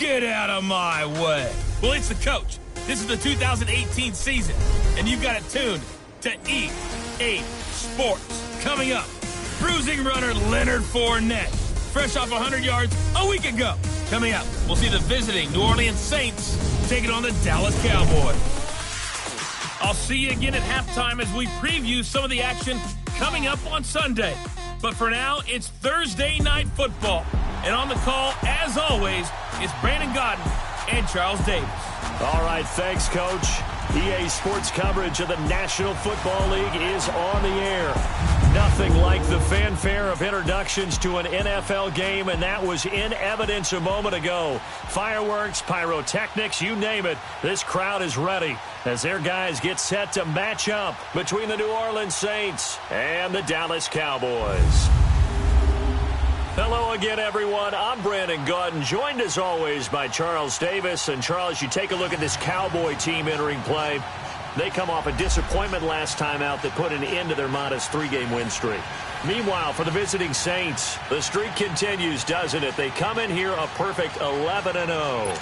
Get out of my way. Well, it's the coach. This is the 2018 season, and you've got it tuned to EA Sports. Coming up, bruising runner Leonard Fournette, fresh off 100 yards a week ago. Coming up, we'll see the visiting New Orleans Saints taking on the Dallas Cowboys. I'll see you again at halftime as we preview some of the action coming up on Sunday. But for now, it's Thursday Night Football. And on the call, as always, is Brandon Godden and Charles Davis. All right, thanks, Coach. EA Sports coverage of the National Football League is on the air. Nothing like the fanfare of introductions to an NFL game, and that was in evidence a moment ago. Fireworks, pyrotechnics, you name it. This crowd is ready as their guys get set to match up between the New Orleans Saints and the Dallas Cowboys. Hello again, everyone. I'm Brandon Godden, joined as always by Charles Davis. And Charles, you take a look at this Cowboy team entering play. They come off a disappointment last time out that put an end to their modest 3-game win streak. Meanwhile, for the visiting Saints, the streak continues, doesn't it? They come in here a perfect 11-0.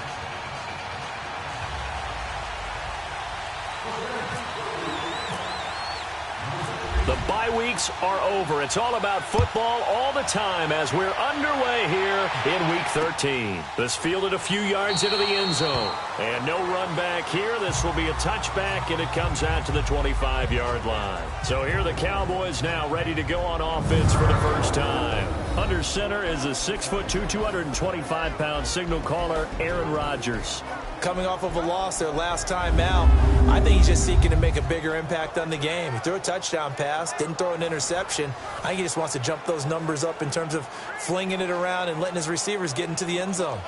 The bye weeks are over. It's all about football all the time as we're underway here in Week 13. This fielded a few yards into the end zone. And no run back here. This will be a touchback, and it comes out to the 25-yard line. So here are the Cowboys now ready to go on offense for the first time. Under center is a 6'2", 225-pound signal caller, Aaron Rodgers. Coming off of a loss their last time out, I think he's just seeking to make a bigger impact on the game. He threw a touchdown pass, didn't throw an interception. I think he just wants to jump those numbers up in terms of flinging it around and letting his receivers get into the end zone.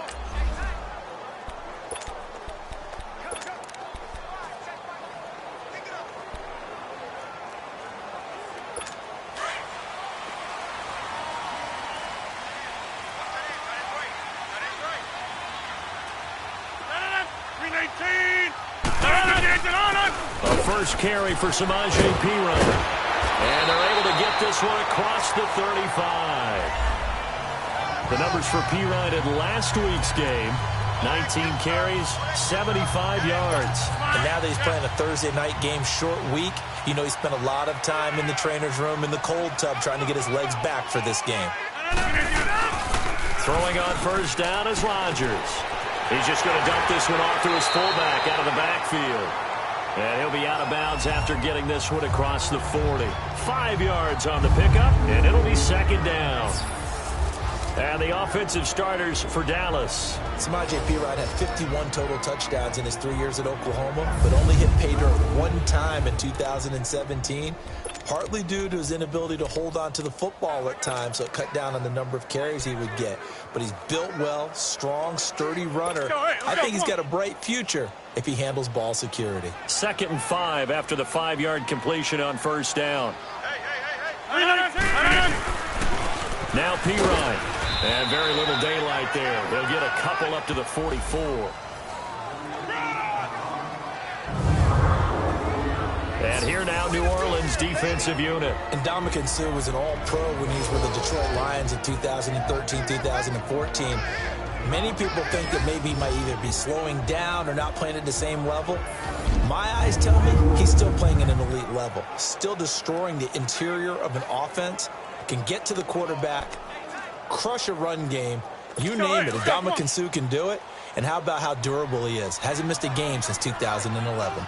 First carry for Samaje Perine. And they're able to get this one across the 35. The numbers for Perine in last week's game, 19 carries, 75 yards. And now that he's playing a Thursday night game, short week, you know he spent a lot of time in the trainer's room in the cold tub trying to get his legs back for this game. Throwing on first down is Rodgers. He's just going to dump this one off to his fullback out of the backfield. And he'll be out of bounds after getting this one across the 40. 5 yards on the pickup, and it'll be second down. And the offensive starters for Dallas. Samaje Perine had 51 total touchdowns in his 3 years at Oklahoma, but only hit pay dirt one time in 2017, partly due to his inability to hold on to the football at times, so it cut down on the number of carries he would get. But he's built well, strong, sturdy runner. I think he's got a bright future if he handles ball security. 2nd and 5 after the 5-yard completion on first down. Now Perine. And very little daylight there. They'll get a couple up to the 44. And here now, New Orleans defensive unit. And Ndamukong Suh was an all-pro when he was with the Detroit Lions in 2013, 2014. Many people think that maybe he might either be slowing down or not playing at the same level. My eyes tell me he's still playing at an elite level, still destroying the interior of an offense, can get to the quarterback, crush a run game, you name it. Ndamukong Suh can do it. And how about how durable he is? Hasn't missed a game since 2011.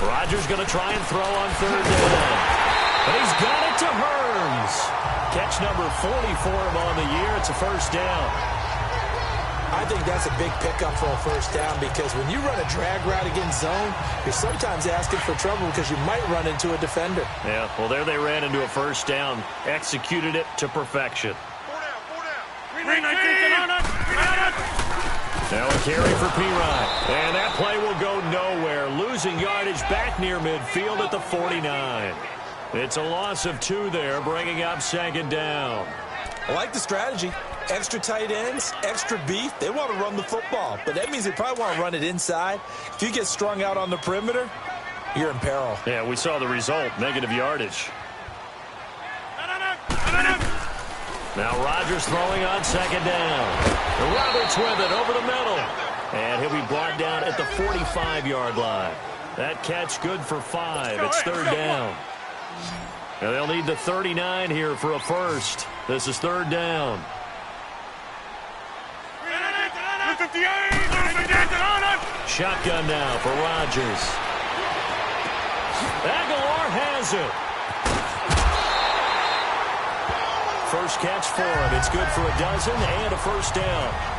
Rodgers going to try and throw on third down. But he's got it to Hearns. Catch number 40 for him on the year. It's a first down. I think that's a big pickup for a first down because when you run a drag route against zone, you're sometimes asking for trouble because you might run into a defender. Yeah, well, there they ran into a first down. Executed it to perfection. Now a carry for Perine. And that play will go nowhere. Losing yardage back near midfield at the 49. It's a loss of 2 there, bringing up second down. I like the strategy. Extra tight ends, extra beef. They want to run the football, but that means they probably want to run it inside. If you get strung out on the perimeter, you're in peril. Yeah, we saw the result, negative yardage. Now Rodgers throwing on second down. Roberts with it over the middle. And he'll be brought down at the 45-yard line. That catch good for 5. It's third down. And they'll need the 39 here for a first. This is third down. Shotgun now for Rodgers. Aguilar has it. First catch for him. It's good for a dozen and a first down.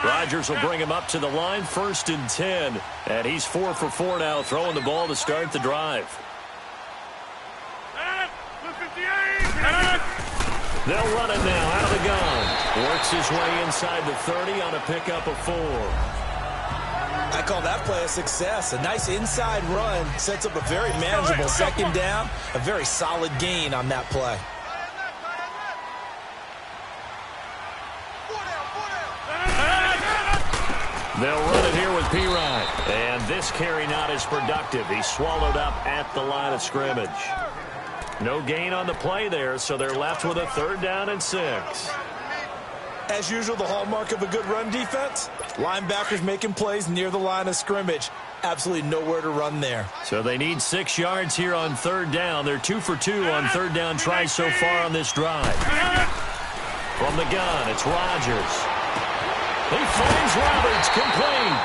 Rodgers will bring him up to the line, 1st and 10. And he's 4 for 4 now, throwing the ball to start the drive. They'll run it now out of the gun. Works his way inside the 30 on a pickup of 4. I call that play a success. A nice inside run sets up a very manageable second down. A very solid gain on that play. They'll run it here with Pirine. And this carry not as productive. He's swallowed up at the line of scrimmage. No gain on the play there, so they're left with a 3rd down and 6. As usual, the hallmark of a good run defense, linebackers making plays near the line of scrimmage. Absolutely nowhere to run there. So they need 6 yards here on 3rd down. They're 2 for 2 on 3rd down tries so far on this drive. From the gun, it's Rodgers. He finds Roberts, complete.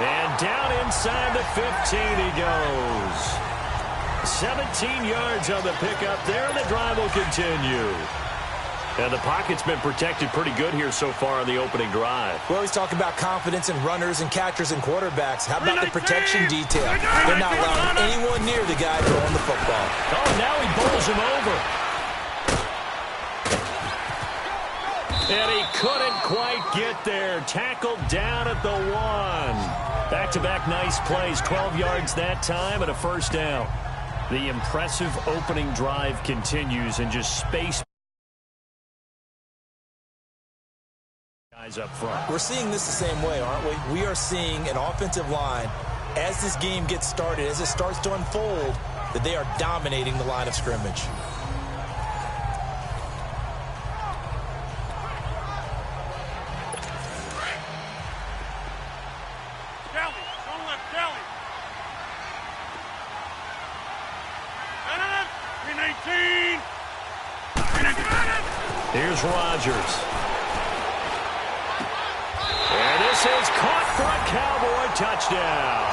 And down inside the 15 he goes. 17 yards on the pickup there, and the drive will continue. And the pocket's been protected pretty good here so far on the opening drive. We always talk about confidence in runners and catchers and quarterbacks. How about the protection detail? They're not allowing anyone near the guy throwing the football. Oh, now he bowls him over. And he couldn't quite get there. Tackled down at the 1. Back-to-back nice plays. 12 yards that time and a first down. The impressive opening drive continues and just space guys up front. We're seeing this the same way, aren't we? We are seeing an offensive line, as this game gets started, as it starts to unfold, that they are dominating the line of scrimmage. Here's Rodgers. And this is caught for a Cowboy touchdown.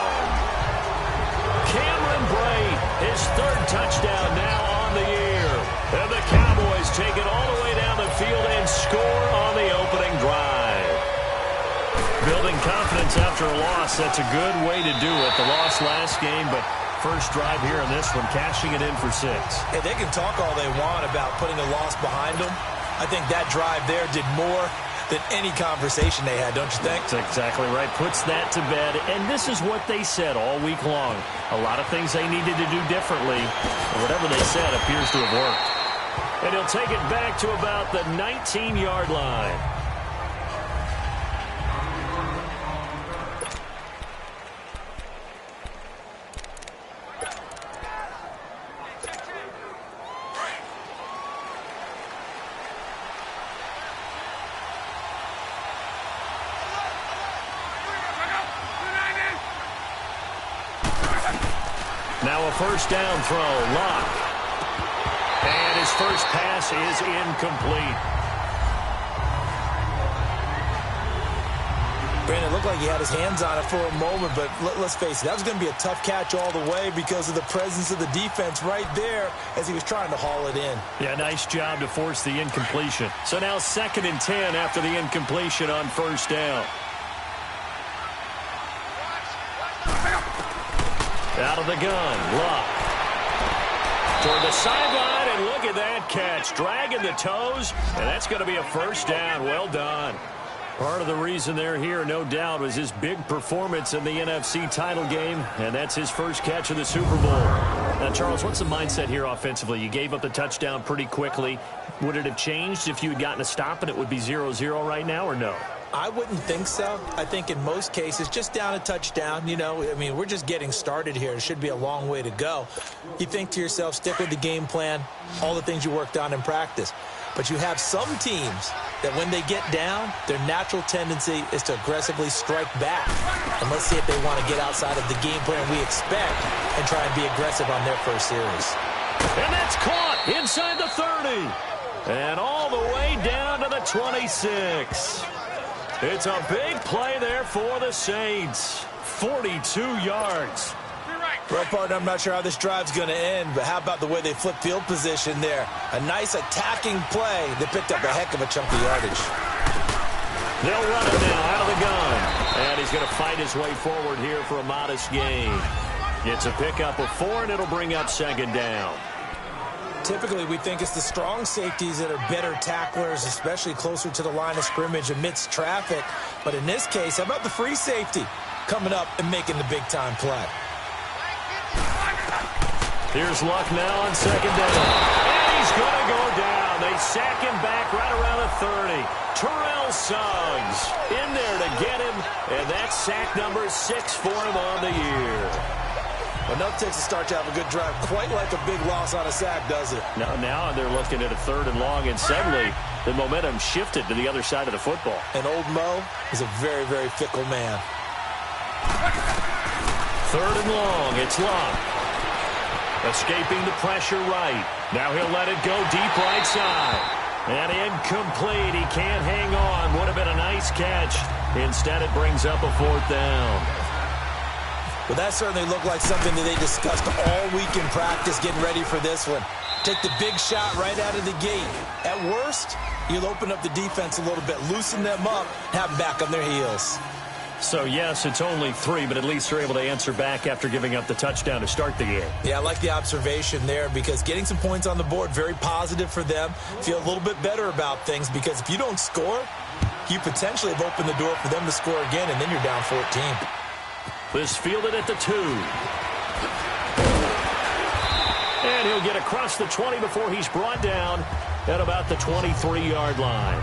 Cameron Bray, his 3rd touchdown now on the year. And the Cowboys take it all the way down the field and score on the opening drive. Building confidence after a loss, that's a good way to do it. The loss last game, but first drive here in this one, cashing it in for 6. Hey, they can talk all they want about putting a loss behind them. I think that drive there did more than any conversation they had, don't you think? That's exactly right. Puts that to bed. And this is what they said all week long. A lot of things they needed to do differently. And whatever they said appears to have worked. And he'll take it back to about the 19-yard line. Now a first down throw, Locke. And his first pass is incomplete. Brandon, it looked like he had his hands on it for a moment, but let's face it, that was going to be a tough catch all the way because of the presence of the defense right there as he was trying to haul it in. Yeah, nice job to force the incompletion. So now 2nd and 10 after the incompletion on 1st down. Out of the gun, Luck. Toward the sideline, and look at that catch. Dragging the toes, and that's going to be a 1st down. Well done. Part of the reason they're here, no doubt, was his big performance in the NFC title game, and that's his first catch of the Super Bowl. Now, Charles, what's the mindset here offensively? You gave up the touchdown pretty quickly. Would it have changed if you had gotten a stop and it would be 0-0 right now, or no? I wouldn't think so. I think in most cases, just down a touchdown, you know, I mean, we're just getting started here. It should be a long way to go. You think to yourself, stick with the game plan, all the things you worked on in practice. But you have some teams that when they get down, their natural tendency is to aggressively strike back. And let's see if they want to get outside of the game plan we expect and try and be aggressive on their first series. And that's caught inside the 30. And all the way down to the 26. It's a big play there for the Saints. 42 yards. Well, partner, I'm not sure how this drive's going to end, but how about the way they flip field position there? A nice attacking play. They picked up a heck of a chunk of yardage. They'll run it now out of the gun. And he's going to fight his way forward here for a modest gain. It's a pickup of 4, and it'll bring up 2nd down. Typically, we think it's the strong safeties that are better tacklers, especially closer to the line of scrimmage amidst traffic. But in this case, how about the free safety coming up and making the big-time play? Here's Luck now on 2nd down. And he's going to go down. They sack him back right around the 30. Terrell Suggs in there to get him. And that's sack number 6 for him on the year. Enough takes a start to have a good drive. Quite like a big loss on a sack, does it? Now they're looking at a 3rd and long, and suddenly the momentum shifted to the other side of the football. And old Mo is a very, very fickle man. 3rd and long. It's Luck. Escaping the pressure right. Now he'll let it go deep right side. And incomplete. He can't hang on. Would have been a nice catch. Instead, it brings up a 4th down. Well, that certainly looked like something that they discussed all week in practice getting ready for this one. Take the big shot right out of the gate. At worst, you'll open up the defense a little bit, loosen them up, have them back on their heels. So, yes, it's only 3, but at least they're able to answer back after giving up the touchdown to start the game. Yeah, I like the observation there because getting some points on the board, very positive for them. Feel a little bit better about things because if you don't score, you potentially have opened the door for them to score again, and then you're down 14. This fielded at the 2. And he'll get across the 20 before he's brought down at about the 23-yard line.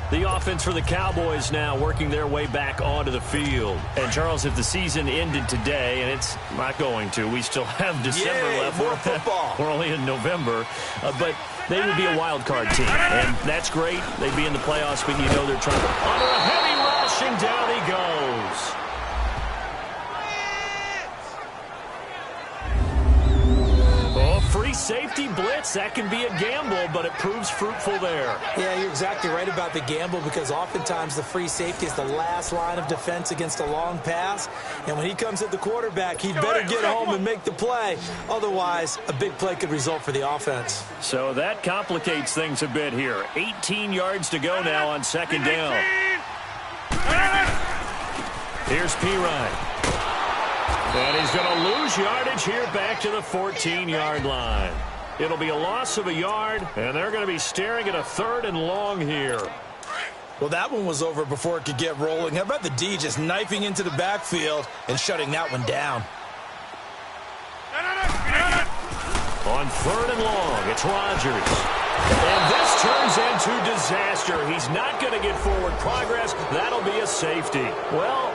The offense for the Cowboys now working their way back onto the field. And, Charles, if the season ended today, and it's not going to, we still have December left. More football. We're only in November. But they would be a wild card team. And that's great. They'd be in the playoffs, but you know they're trying to. Under a heavy rush, and down he goes. Free safety blitz, that can be a gamble, but it proves fruitful there. Yeah, you're exactly right about the gamble because oftentimes the free safety is the last line of defense against a long pass. And when he comes at the quarterback, he'd better get home and make the play. Otherwise, a big play could result for the offense. So that complicates things a bit here. 18 yards to go now on 2nd down. Here's Pirine. And he's going to lose yardage here back to the 14-yard line. It'll be a loss of a yard, and they're going to be staring at a 3rd and long here. Well, that one was over before it could get rolling. How about the D just knifing into the backfield and shutting that one down? On 3rd and long, it's Rodgers. And this turns into disaster. He's not going to get forward progress. That'll be a safety. Well,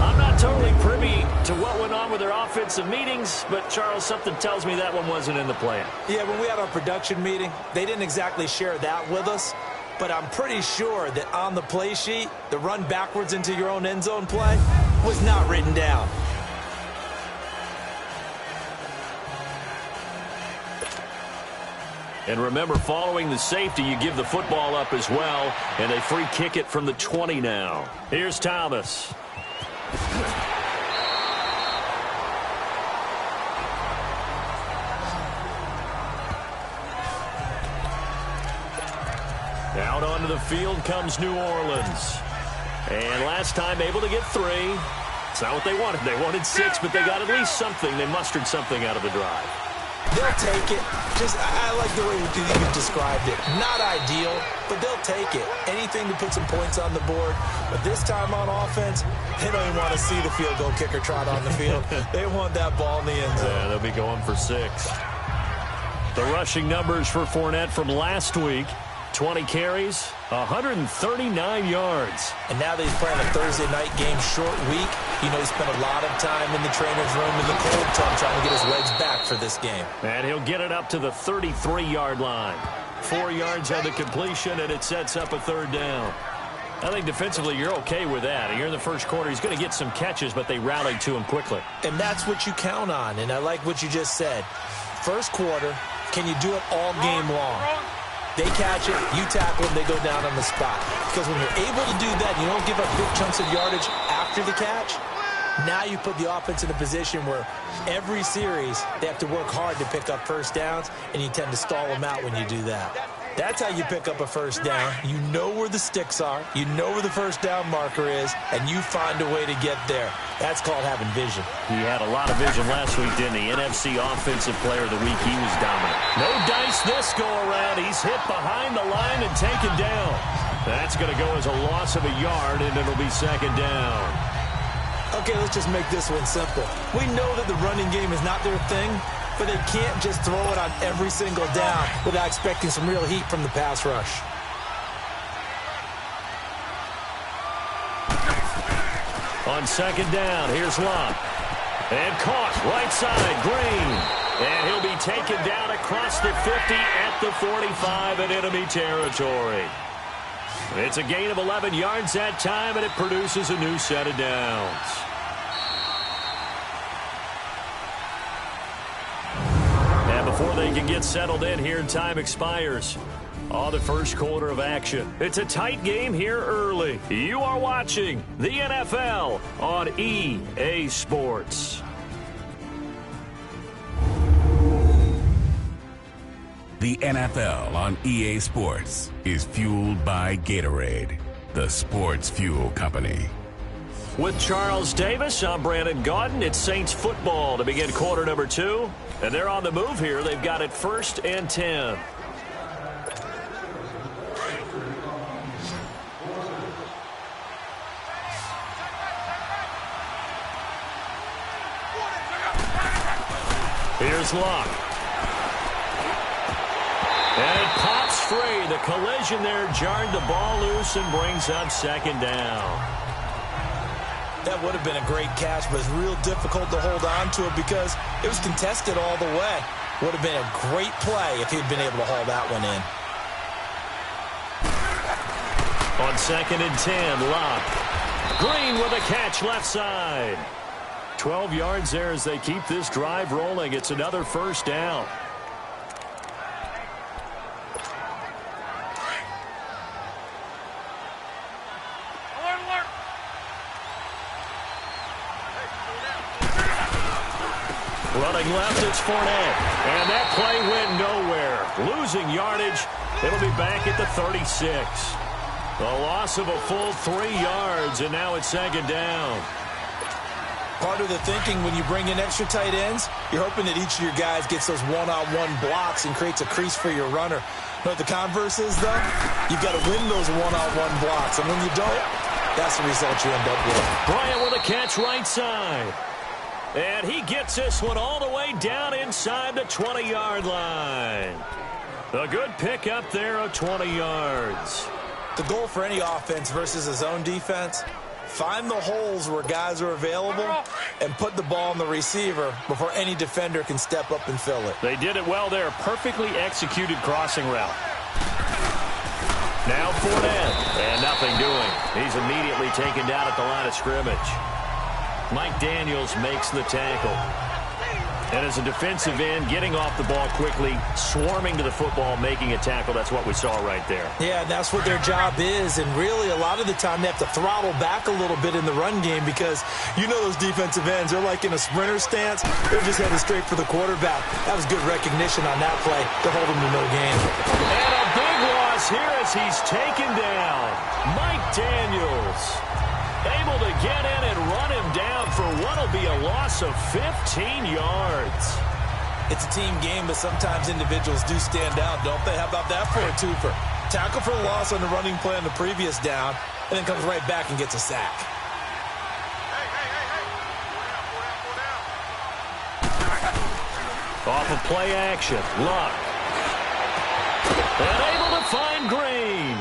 I'm not totally privy to what went on with their offensive meetings, but, Charles, something tells me that one wasn't in the plan. Yeah, when we had our production meeting, they didn't exactly share that with us, but I'm pretty sure that on the play sheet, the run backwards into your own end zone play was not written down. And remember, following the safety, you give the football up as well, and they free kick it from the 20 now. Here's Thomas. Out onto the field comes New Orleans. And last time able to get 3. It's not what they wanted. They wanted 6, but they got at least something. They mustered something out of the drive. They'll take it. I like the way you described it. Not ideal, but they'll take it. Anything to put some points on the board. But this time on offense, they don't even want to see the field goal kicker trot on the field. They want that ball in the end zone. Yeah, they'll be going for 6. The rushing numbers for Fournette from last week. 20 carries, 139 yards. And now that he's playing a Thursday night game, short week, he spent a lot of time in the trainer's room in the cold tub trying to get his legs back for this game. And he'll get it up to the 33-yard line. 4 yards on the completion, and it sets up a 3rd down. I think defensively you're okay with that. You're in the first quarter. He's going to get some catches, but they rallied to him quickly. And that's what you count on, and I like what you just said. First quarter, can you do it all game long? They catch it, you tackle them, they go down on the spot. Because when you're able to do that, you don't give up big chunks of yardage after the catch. Now you put the offense in a position where every series they have to work hard to pick up first downs, and you tend to stall them out when you do that. That's how you pick up a first down. You know where the sticks are, you know where the first down marker is, and you find a way to get there. That's called having vision. He had a lot of vision last week, didn't he? NFC Offensive Player of the Week, he was dominant. No dice this go-around. He's hit behind the line and taken down. That's going to go as a loss of a yard, and it'll be 2nd down. Okay, let's just make this one simple. We know that the running game is not their thing, but they can't just throw it on every single down without expecting some real heat from the pass rush. On 2nd down, here's Locke. And caught right side, Green. And he'll be taken down across the 50 at the 45 in enemy territory. It's a gain of 11 yards that time, and it produces a new set of downs. And before they can get settled in here, time expires. On the first quarter of action. It's a tight game here early. You are watching the NFL on EA Sports. The NFL on EA Sports is fueled by Gatorade, the sports fuel company. With Charles Davis, I'm Brandon Gaudin. It's Saints football to begin quarter number 2. And they're on the move here. They've got it 1st and 10. Here's Locke. And it pops free. The collision there jarred the ball loose and brings up 2nd down. That would have been a great catch, but it's real difficult to hold on to it because it was contested all the way. Would have been a great play if he'd been able to haul that one in. On 2nd and 10, Locke. Green with a catch left side. 12 yards there as they keep this drive rolling. It's another 1st down. Running left, it's Fournette. And that play went nowhere. Losing yardage. It'll be back at the 36. A loss of a full 3 yards, and now it's 2nd down. Part of the thinking when you bring in extra tight ends, you're hoping that each of your guys gets those one-on-one blocks and creates a crease for your runner. But the converse is, though, you've got to win those one-on-one blocks. And when you don't, that's the result you end up with. Bryant with a catch right side. And he gets this one all the way down inside the 20-yard line. A good pick up there of 20 yards. The goal for any offense versus a zone defense, find the holes where guys are available and put the ball on the receiver before any defender can step up and fill it. They did it well there. Perfectly executed crossing route. Now Fournette. And nothing doing. He's immediately taken down at the line of scrimmage. Mike Daniels makes the tackle. And as a defensive end, getting off the ball quickly, swarming to the football, making a tackle, that's what we saw right there. Yeah, that's what their job is. And really, a lot of the time, they have to throttle back a little bit in the run game because you know those defensive ends, they're like in a sprinter stance. They're just headed straight for the quarterback. That was good recognition on that play to hold him to no gain. And a big loss here as he's taken down. Mike Daniels able to get in and run him down for what will be a loss of 15 yards. It's a team game, but sometimes individuals do stand out, don't they? How about that for a twofer? Tackle for loss on the running play on the previous down, and then comes right back and gets a sack. Off of play action, Luck. And able to find Green.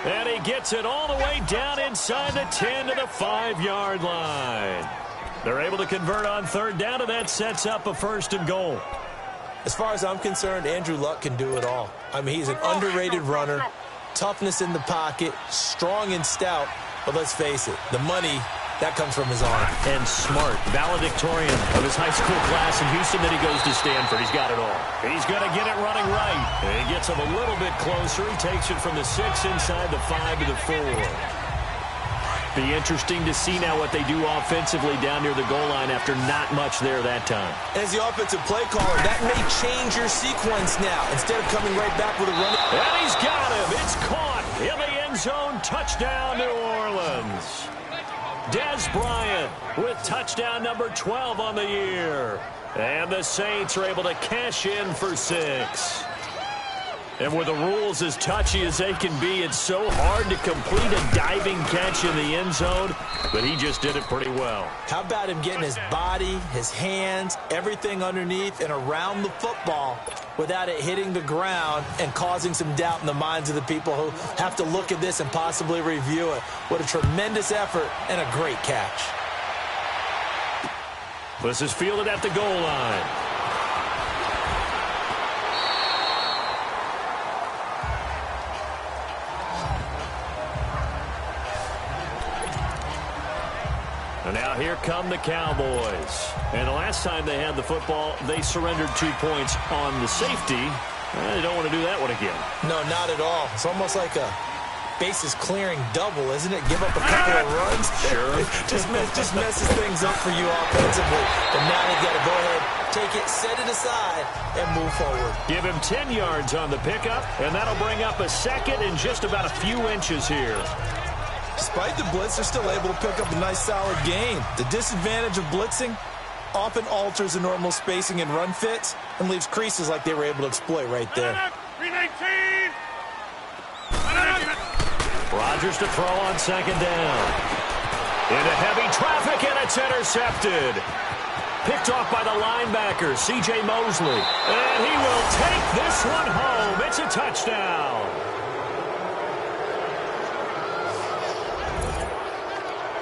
And he gets it all the way down inside the 10 to the 5-yard line. They're able to convert on third down, and that sets up a 1st and goal. As far as I'm concerned, Andrew Luck can do it all. I mean, he's an underrated runner, toughness in the pocket, strong and stout. But let's face it, the money, that comes from his arm. And smart, valedictorian of his high school class in Houston. Then he goes to Stanford. He's got it all. He's going to get it running right. And he gets him a little bit closer. He takes it from the 6 inside the 5 to the 4. Be interesting to see now what they do offensively down near the goal line after not much there that time. As the offensive play caller, that may change your sequence now. Instead of coming right back with a run. And he's got him. It's caught in the end zone. Touchdown, New Orleans. Dez Bryant with touchdown number 12 on the year. And the Saints are able to cash in for 6. And with the rules as touchy as they can be, it's so hard to complete a diving catch in the end zone, but he just did it pretty well. How about him getting his body, his hands, everything underneath and around the football without it hitting the ground and causing some doubt in the minds of the people who have to look at this and possibly review it. What a tremendous effort and a great catch. This is fielded at the goal line. And now here come the Cowboys. And the last time they had the football, they surrendered 2 points on the safety. They don't want to do that one again. No, not at all. It's almost like a bases clearing double, isn't it? Give up a couple of runs. Sure. just messes things up for you offensively. But now they've got to go ahead, take it, set it aside, and move forward. Give him 10 yards on the pickup, and that'll bring up a second in just about a few inches here. Despite the blitz, they're still able to pick up a nice, solid gain. The disadvantage of blitzing often alters the normal spacing and run fits and leaves creases like they were able to exploit right there. Rodgers to throw on second down. Into heavy traffic, and it's intercepted. Picked off by the linebacker, C.J. Mosley. And he will take this one home. It's a touchdown.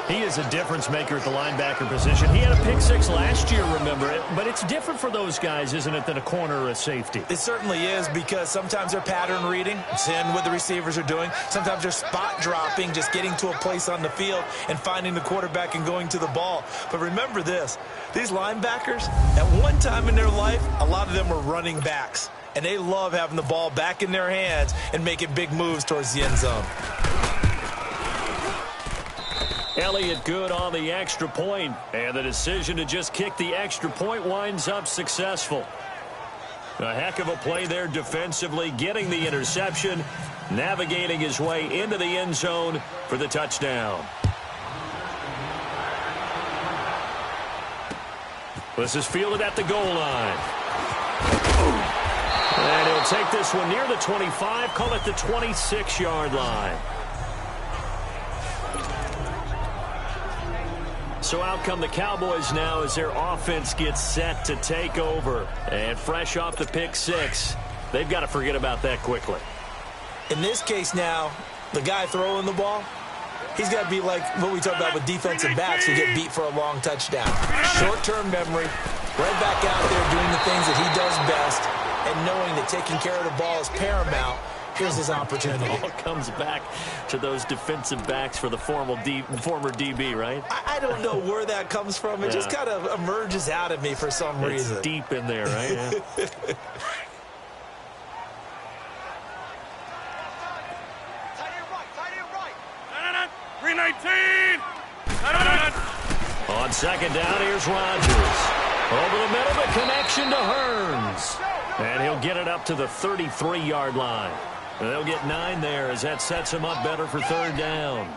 He is a difference maker at the linebacker position. He had a pick 6 last year, remember it. But it's different for those guys, isn't it, than a corner or a safety? It certainly is, because sometimes they're pattern reading, seeing what the receivers are doing. Sometimes they're spot dropping, just getting to a place on the field and finding the quarterback and going to the ball. But remember this, these linebackers, at one time in their life, a lot of them were running backs. And they love having the ball back in their hands and making big moves towards the end zone. Elliott good on the extra point, and the decision to just kick the extra point winds up successful. A heck of a play there defensively, getting the interception, navigating his way into the end zone for the touchdown. This is fielded at the goal line. And he'll take this one near the 25, call it the 26-yard line. So out come the Cowboys now as their offense gets set to take over. And fresh off the pick 6, they've got to forget about that quickly. In this case now, the guy throwing the ball, he's got to be like what we talk about with defensive backs who get beat for a long touchdown. Short-term memory, right back out there doing the things that he does best, and knowing that taking care of the ball is paramount Here's his opportunity. It all comes back to those defensive backs for the former DB, right? I don't know where that comes from. It just kind of emerges out of me for some reason. It's deep in there, right? Yeah. On second down, here's Rodgers. Over the middle, the connection to Hearns. And he'll get it up to the 33-yard line. They'll get 9 there as that sets him up better for third down.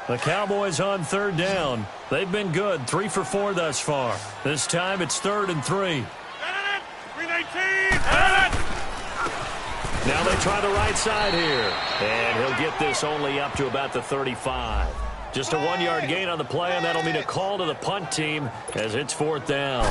The Cowboys on third down. They've been good, 3 for 4 thus far. This time it's 3rd and 3. Now they try the right side here. And he'll get this only up to about the 35. Just a 1-yard gain on the play, and that'll mean a call to the punt team as it's 4th down.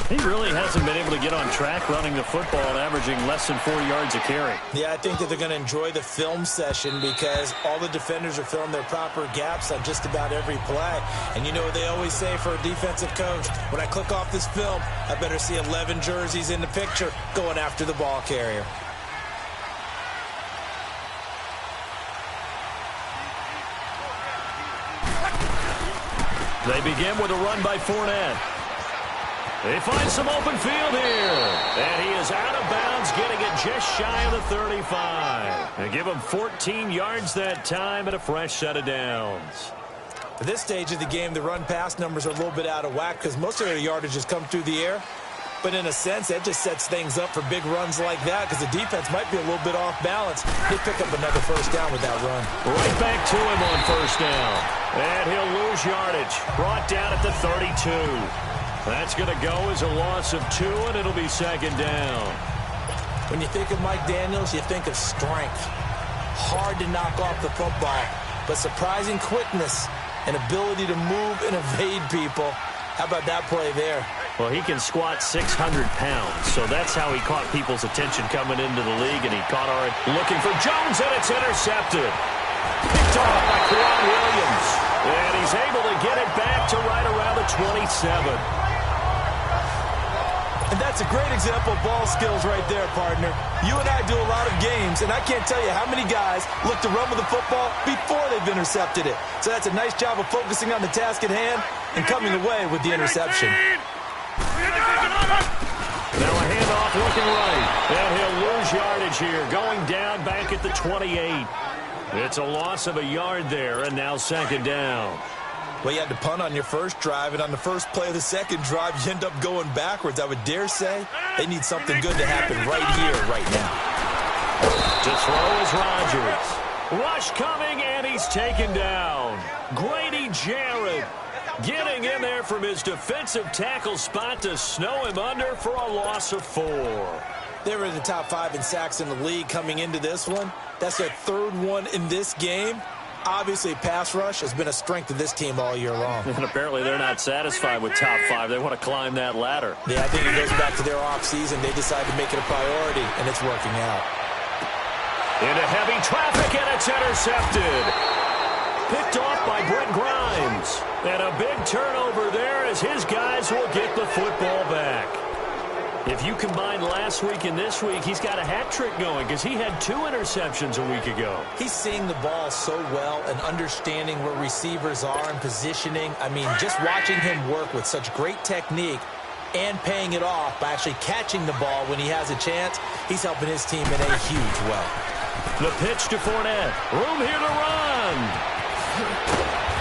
He really hasn't been able to get on track running the football and averaging less than 4 yards a carry. Yeah, I think that they're going to enjoy the film session because all the defenders are filling their proper gaps on just about every play. And you know what they always say for a defensive coach? When I click off this film, I better see 11 jerseys in the picture going after the ball carrier. They begin with a run by Fournette. They find some open field here. And he is out of bounds, getting it just shy of the 35. And give him 14 yards that time and a fresh set of downs. At this stage of the game, the run-pass numbers are a little bit out of whack because most of their yardage has come through the air. But in a sense, that just sets things up for big runs like that because the defense might be a little bit off balance. They pick up another first down with that run. Right back to him on first down. And he'll lose yardage. Brought down at the 32. That's going to go as a loss of 2, and it'll be 2nd down. When you think of Mike Daniels, you think of strength. Hard to knock off the football, but surprising quickness and ability to move and evade people. How about that play there? Well, he can squat 600 pounds, so that's how he caught people's attention coming into the league, and he caught our looking for Jones, and it's intercepted. Picked off by Kwan Williams, and he's able to get it back to right around the 27. And that's a great example of ball skills right there, partner. You and I do a lot of games, and I can't tell you how many guys look to run with the football before they've intercepted it. So that's a nice job of focusing on the task at hand and coming away with the interception. Now a handoff looking right, and he'll lose yardage here, going down back at the 28. It's a loss of a yard there, and now 2nd down. Well, you had to punt on your first drive, and on the first play of the second drive, you end up going backwards. I would dare say they need something good to happen right here, right now. To throw is Rodgers. Rush coming, and he's taken down. Grady Jarrett getting in there from his defensive tackle spot to snow him under for a loss of 4. They were in the top 5 in sacks in the league coming into this one. That's their 3rd one in this game. Obviously, pass rush has been a strength of this team all year long. And apparently they're not satisfied with top 5. They want to climb that ladder. Yeah, I think it goes back to their offseason. They decided to make it a priority, and it's working out. Into heavy traffic, and it's intercepted. Picked off by Brent Grimes. And a big turnover there as his guys will get the football back. If you combine last week and this week, he's got a hat trick going because he had 2 interceptions a week ago. He's seeing the ball so well and understanding where receivers are and positioning. I mean, just watching him work with such great technique and paying it off by actually catching the ball when he has a chance, he's helping his team in a huge way. The pitch to Fournette. Room here to run.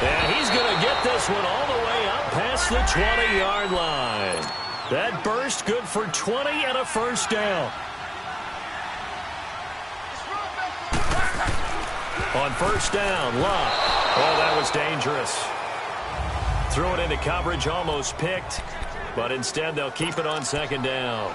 And he's going to get this one all the way up past the 20-yard line. That burst good for 20 and a first down. On first down, Love. Oh, that was dangerous. Threw it into coverage, almost picked, but instead they'll keep it on 2nd down.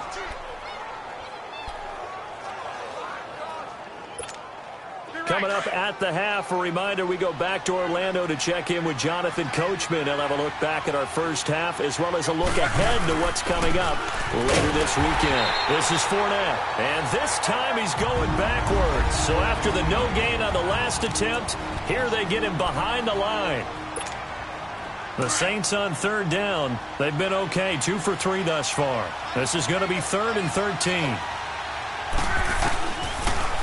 Coming up at the half, a reminder, we go back to Orlando to check in with Jonathan Coachman. He'll have a look back at our first half as well as a look ahead to what's coming up later this weekend. This is Fournette, and this time he's going backwards. So after the no gain on the last attempt, here they get him behind the line. The Saints on 3rd down. They've been okay, 2 for 3 thus far. This is going to be 3rd and 13.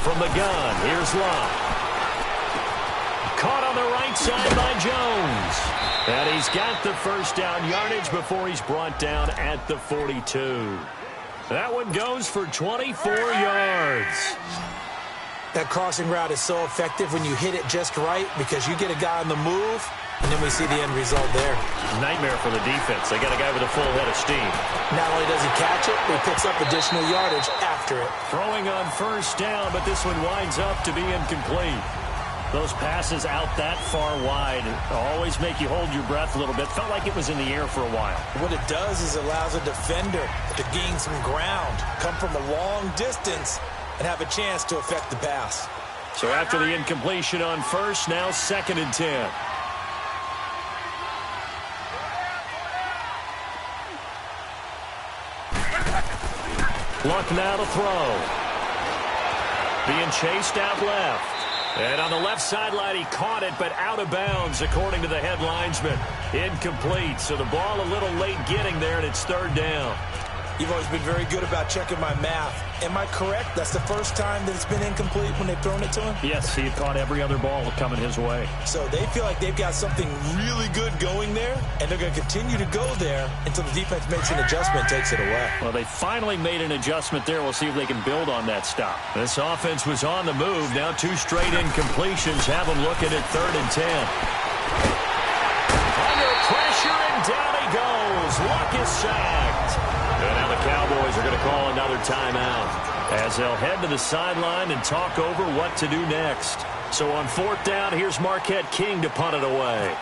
from the gun. Here's Love. Caught on the right side by Jones. And he's got the first down yardage before he's brought down at the 42. That one goes for 24 yards. That crossing route is so effective when you hit it just right because you get a guy on the move, and then we see the end result there. Nightmare for the defense. They got a guy with a full head of steam. Not only does he catch it, but he picks up additional yardage after it. Throwing on first down, but this one winds up to be incomplete. Those passes out that far wide always make you hold your breath a little bit. Felt like it was in the air for a while. What it does is it allows a defender to gain some ground, come from a long distance, and have a chance to affect the pass. So after the incompletion on first, now 2nd and 10. Luck now to throw. Being chased out left. And on the left sideline, he caught it, but out of bounds, according to the head linesman. Incomplete, so the ball a little late getting there, and it's 3rd down. You've always been very good about checking my math. Am I correct? That's the first time that it's been incomplete when they've thrown it to him? Yes, he had caught every other ball coming his way. So they feel like they've got something really good going there, and they're going to continue to go there until the defense makes an adjustment and takes it away. Well, they finally made an adjustment there. We'll see if they can build on that stop. This offense was on the move. Now 2 straight incompletions have them looking at 3rd and 10. Under pressure, and down he goes. Luck is sacked. And now the Cowboys are going to call another timeout as they'll head to the sideline and talk over what to do next. So on 4th down, here's Marquette King to punt it away.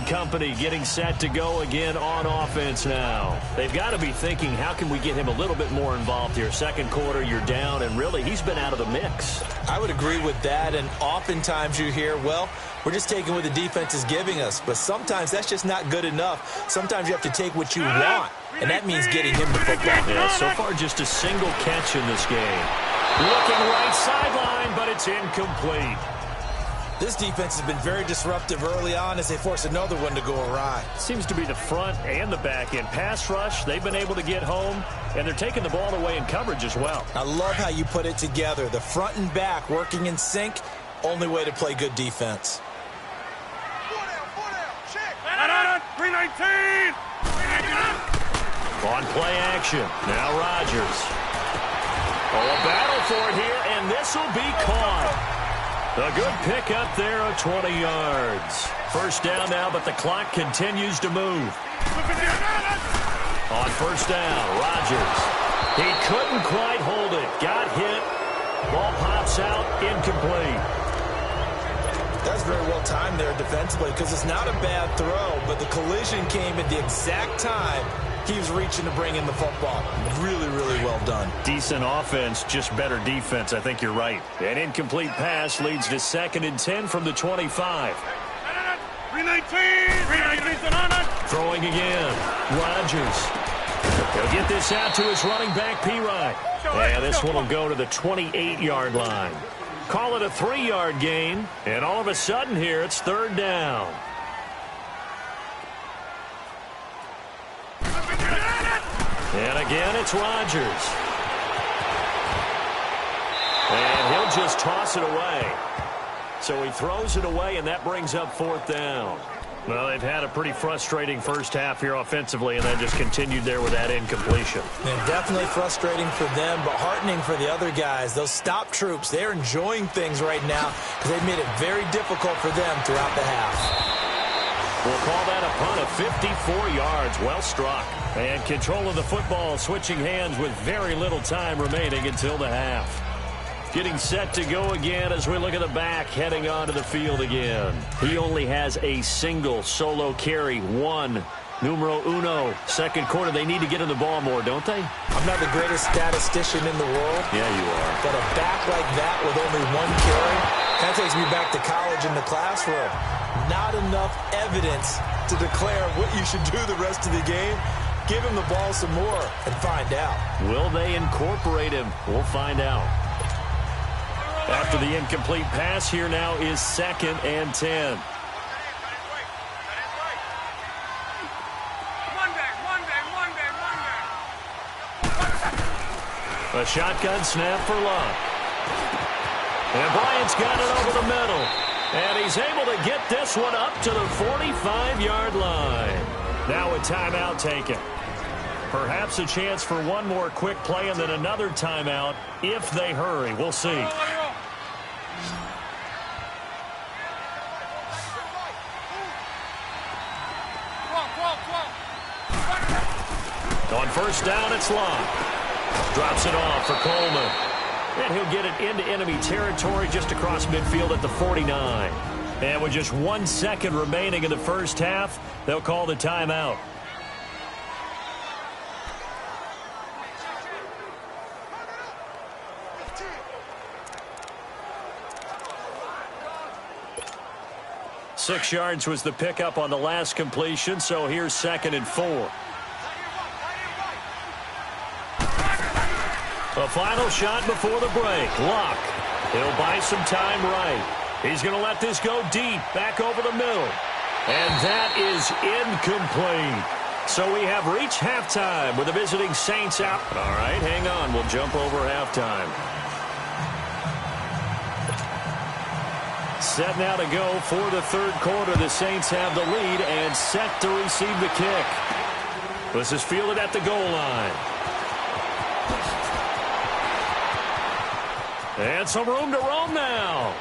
Company getting set to go again on offense now. They've got to be thinking, how can we get him a little bit more involved here? 2nd quarter, you're down, and really, he's been out of the mix. I would agree with that, and oftentimes you hear, well, we're just taking what the defense is giving us, but sometimes that's just not good enough. Sometimes you have to take what you want, and that means getting him the football. Yeah, so far just a single catch in this game. Looking right sideline, but it's incomplete. This defense has been very disruptive early on as they force another one to go awry. Seems to be the front and the back end. Pass rush, they've been able to get home, and they're taking the ball away in coverage as well. I love how you put it together. The front and back working in sync, only way to play good defense. 319! On play action, now Rodgers. Oh, a battle for it here, and this will be caught. A good pickup there of 20 yards. First down now, but the clock continues to move. On first down, Rodgers. He couldn't quite hold it. Got hit. Ball pops out, incomplete. That's very well timed there defensively because it's not a bad throw, but the collision came at the exact time he was reaching to bring in the football. Really, really well done. Decent offense, just better defense. I think you're right. An incomplete pass leads to 2nd and 10 from the 25. 319! Throwing again. Rodgers. He'll get this out to his running back, P-Rod. And this one will go to the 28-yard line. Call it a 3-yard gain, and all of a sudden here it's 3rd down. And again, it's Rodgers. And he'll just toss it away. So he throws it away, and that brings up 4th down. Well, they've had a pretty frustrating first half here offensively, and then just continued there with that incompletion. And definitely frustrating for them, but heartening for the other guys. Those stop troops, they're enjoying things right now because they've made it very difficult for them throughout the half. We'll call that a punt of 54 yards. Well struck. And control of the football switching hands with very little time remaining until the half. Getting set to go again as we look at the back heading onto the field again. He only has a single solo carry. Numero uno. 2nd quarter, they need to get in the ball more, don't they? I'm not the greatest statistician in the world. Yeah, you are. But a back like that with only 1 carry, That takes me back to college in the classroom. Not enough evidence to declare what you should do the rest of the game. Give him the ball some more and find out. Will they incorporate him? We'll find out. After the incomplete pass, here now is 2nd and 10. A shotgun snap for Luck. And Bryant's got it over the middle. And he's able to get this one up to the 45-yard line. Now a timeout taken. Perhaps a chance for one more quick play and then another timeout if they hurry. We'll see. On first down, it's Luck. Drops it off for Coleman. And he'll get it into enemy territory just across midfield at the 49. And with just 1 second remaining in the first half, they'll call the timeout. Six yards was the pickup on the last completion, so here's 2nd and 4. A final shot before the break. Luck. He'll buy some time right. He's going to let this go deep, back over the middle. And that is incomplete. So we have reached halftime with the visiting Saints out. All right, hang on. We'll jump over halftime. Set now to go for the third quarter. The Saints have the lead and set to receive the kick. This is fielded at the goal line. And some room to roam now.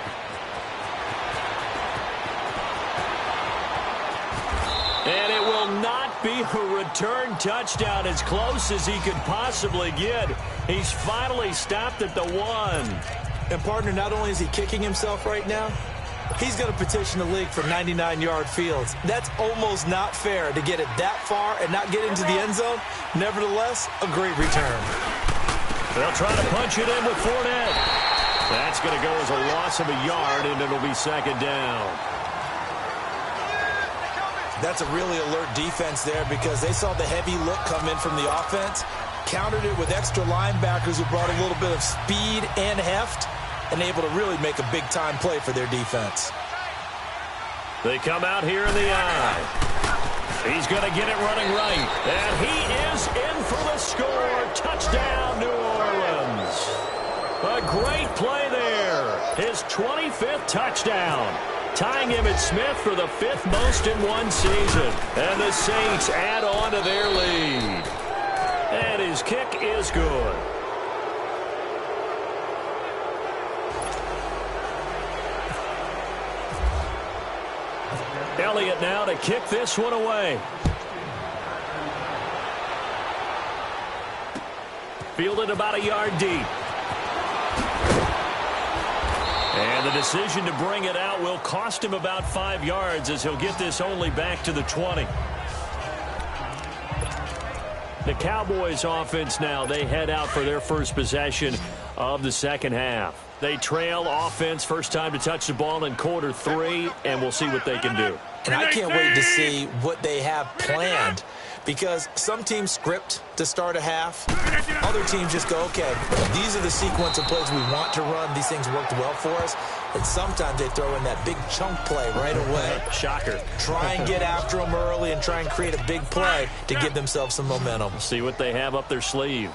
And it will not be a return touchdown, as close as he could possibly get. He's finally stopped at the 1. And, partner, not only is he kicking himself right now, he's going to petition the league for 99-yard fields. That's almost not fair to get it that far and not get into the end zone. Nevertheless, a great return. They'll try to punch it in with Fournette. That's going to go as a loss of a yard, and it'll be 2nd down. That's a really alert defense there because they saw the heavy look come in from the offense, countered it with extra linebackers who brought a little bit of speed and heft, and able to really make a big-time play for their defense. They come out here in the eye. He's going to get it running right. And he is in for the score. Touchdown, New Orleans. A great play there. His 25th touchdown. Tying him at Smith for the 5th most in one season. And the Saints add on to their lead. And his kick is good. Elliott now to kick this one away. Fielded about a yard deep. And the decision to bring it out will cost him about 5 yards as he'll get this only back to the 20. The Cowboys offense now, they head out for their first possession of the second half. They trail offense, first time to touch the ball in quarter 3, and we'll see what they can do. And I can't wait to see what they have planned, because some teams script to start a half. Other teams just go, okay, these are the sequence of plays we want to run. These things worked well for us. And sometimes they throw in that big chunk play right away. Shocker. Try and get after them early and try and create a big play to give themselves some momentum. See what they have up their sleeve.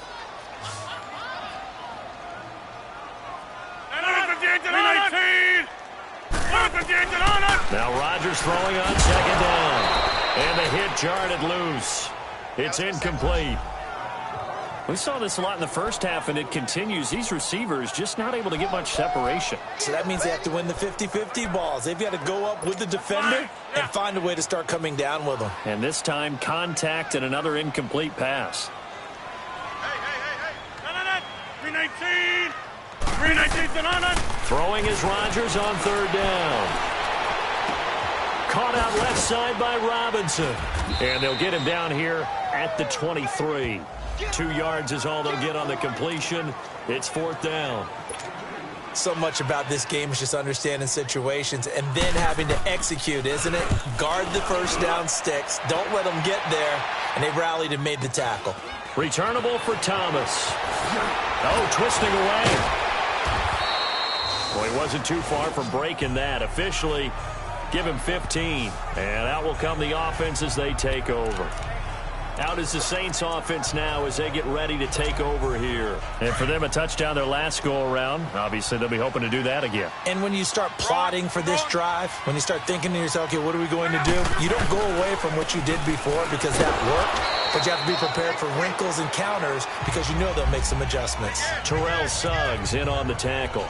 Now Rodgers throwing on second down. And the hit jarred it loose. It's incomplete. We saw this a lot in the first half, and it continues. These receivers just not able to get much separation. So that means they have to win the 50-50 balls. They've got to go up with the defender and find a way to start coming down with them. And this time, contact and another incomplete pass. Throwing is Rodgers on third down. Caught out left side by Robinson. And they'll get him down here at the 23. 2 yards is all they'll get on the completion. It's fourth down. So much about this game is just understanding situations and then having to execute, isn't it? Guard the first down sticks. Don't let them get there. And they rallied and made the tackle. Returnable for Thomas. Oh, twisting away. Well, he wasn't too far from breaking that. Officially, give him 15. And out will come the offense as they take over. Out is the Saints offense now as they get ready to take over here. And for them, a touchdown their last go-around. Obviously, they'll be hoping to do that again. And when you start plotting for this drive, when you start thinking to yourself, okay, what are we going to do? You don't go away from what you did before because that worked, but you have to be prepared for wrinkles and counters because you know they'll make some adjustments. Terrell Suggs in on the tackle.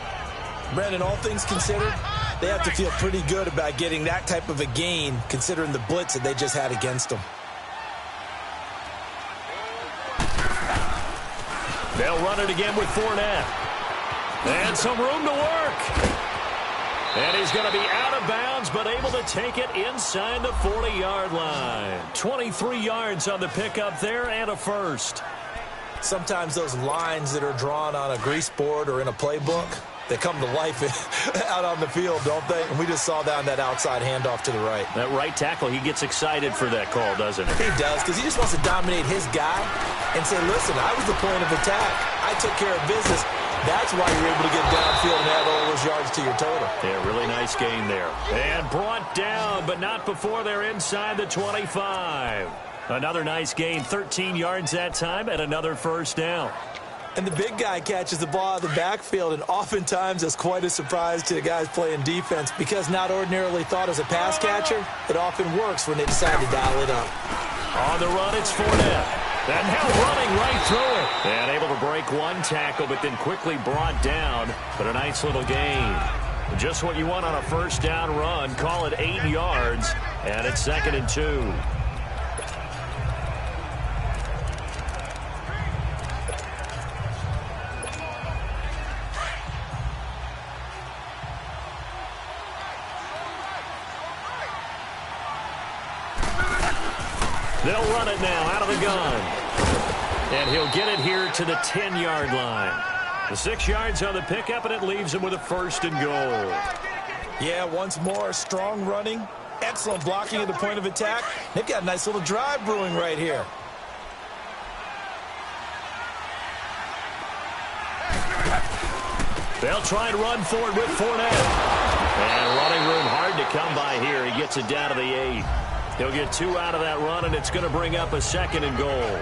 Brandon, all things considered, they have to feel pretty good about getting that type of a gain considering the blitz that they just had against them. They'll run it again with Fournette. And some room to work. And he's going to be out of bounds, but able to take it inside the 40-yard line. 23 yards on the pickup there and a first. Sometimes those lines that are drawn on a grease board or in a playbook, they come to life out on the field, don't they? And we just saw that on that outside handoff to the right. That right tackle, he gets excited for that call, doesn't he? He does, because he just wants to dominate his guy and say, listen, I was the point of attack. I took care of business. That's why you're able to get downfield and add all those yards to your total. Yeah, really nice gain there. And brought down, but not before they're inside the 25. Another nice gain, 13 yards that time, and another first down. And the big guy catches the ball out of the backfield, and oftentimes it's quite a surprise to the guys playing defense because not ordinarily thought as a pass catcher, it often works when they decide to dial it up. On the run, it's Fournette. And now running right through it. And able to break one tackle, but then quickly brought down. But a nice little gain. Just what you want on a first down run. Call it 8 yards. And it's 2nd and 2. They'll run it now out of the gun. And he'll get it here to the 10-yard line. The 6 yards on the pickup, and it leaves him with a 1st and goal. Yeah, once more, strong running, excellent blocking at the point of attack. They've got a nice little drive brewing right here. They'll try and run forward with Fournette. And running room hard to come by here. He gets it down to the 8. He'll get 2 out of that run, and it's going to bring up a 2nd and goal.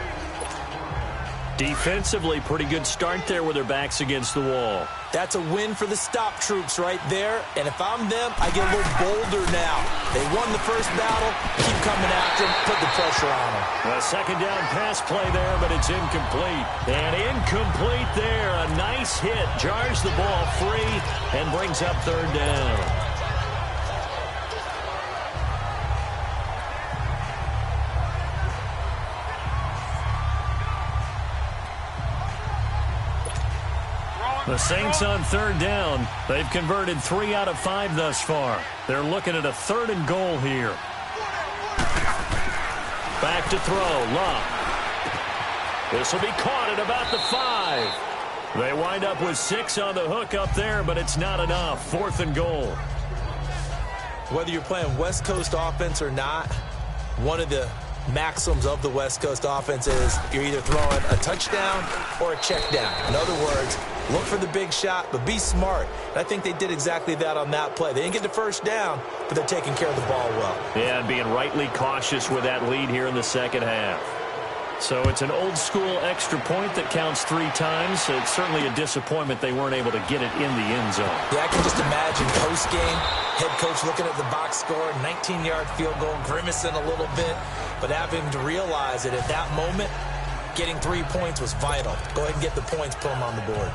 Defensively, pretty good start there with their backs against the wall. That's a win for the stop troops right there. And if I'm them, I get a little bolder now. They won the first battle. Keep coming after them. Put the pressure on them. A 2nd down pass play there, but it's incomplete. And incomplete there. A nice hit. Jars the ball free and brings up 3rd down. The Saints on 3rd down. They've converted 3 out of 5 thus far. They're looking at a 3rd and goal here. Back to throw. Love. This will be caught at about the 5. They wind up with 6 on the hook up there, but it's not enough. 4th and goal. Whether you're playing West Coast offense or not, one of the maxims of the West Coast offense is you're either throwing a touchdown or a check down. In other words, look for the big shot, but be smart. And I think they did exactly that on that play. They didn't get the first down, but they're taking care of the ball well. Yeah, and being rightly cautious with that lead here in the 2nd half. So it's an old-school extra point that counts 3 times. It's certainly a disappointment they weren't able to get it in the end zone. Yeah, I can just imagine post-game, head coach looking at the box score, 19-yard field goal, grimacing a little bit, but having to realize that at that moment, getting 3 points was vital. Go ahead and get the points, put them on the board.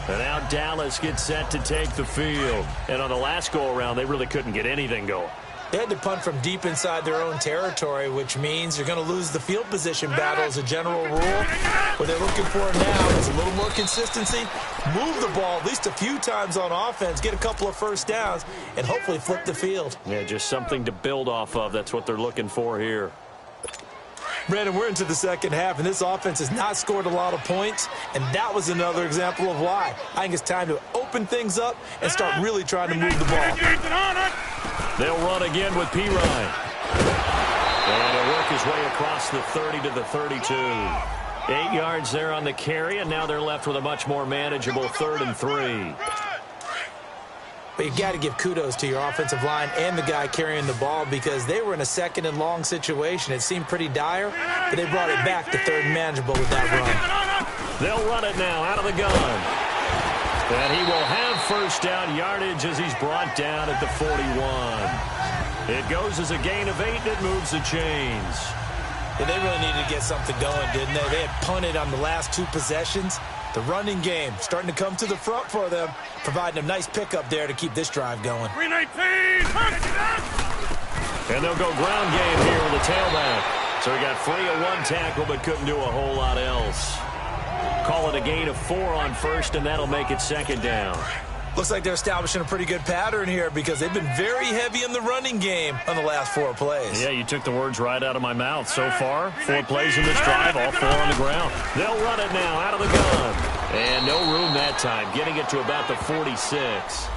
And now Dallas gets set to take the field. And on the last go-around, they really couldn't get anything going. They had to punt from deep inside their own territory, which means you're going to lose the field position battle as a general rule. What they're looking for now is a little more consistency, move the ball at least a few times on offense, get a couple of first downs, and hopefully flip the field. Yeah, just something to build off of. That's what they're looking for here. Brandon, we're into the second half, and this offense has not scored a lot of points, and that was another example of why. I think it's time to open things up and start really trying to move the ball. They'll run again with P. Ryan. And he'll work his way across the 30 to the 32. 8 yards there on the carry, and now they're left with a much more manageable 3rd and 3. But you got to give kudos to your offensive line and the guy carrying the ball because they were in a 2nd and long situation. It seemed pretty dire, but they brought it back to 3rd and manageable with that run. They'll run it now out of the gun. And he will have first down yardage as he's brought down at the 41. It goes as a gain of 8, and it moves the chains. Yeah, they really needed to get something going, didn't they? They had punted on the last 2 possessions. The running game starting to come to the front for them, providing a nice pickup there to keep this drive going. 319! And they'll go ground game here with the tailback. So he got free of 1 tackle but couldn't do a whole lot else. Call it a gain of 4 on first, and that'll make it 2nd down. Looks like they're establishing a pretty good pattern here because they've been very heavy in the running game on the last 4 plays. Yeah, you took the words right out of my mouth. So far, 4 plays in this drive, all 4 on the ground. They'll run it now out of the gun. And no room that time, getting it to about the 46.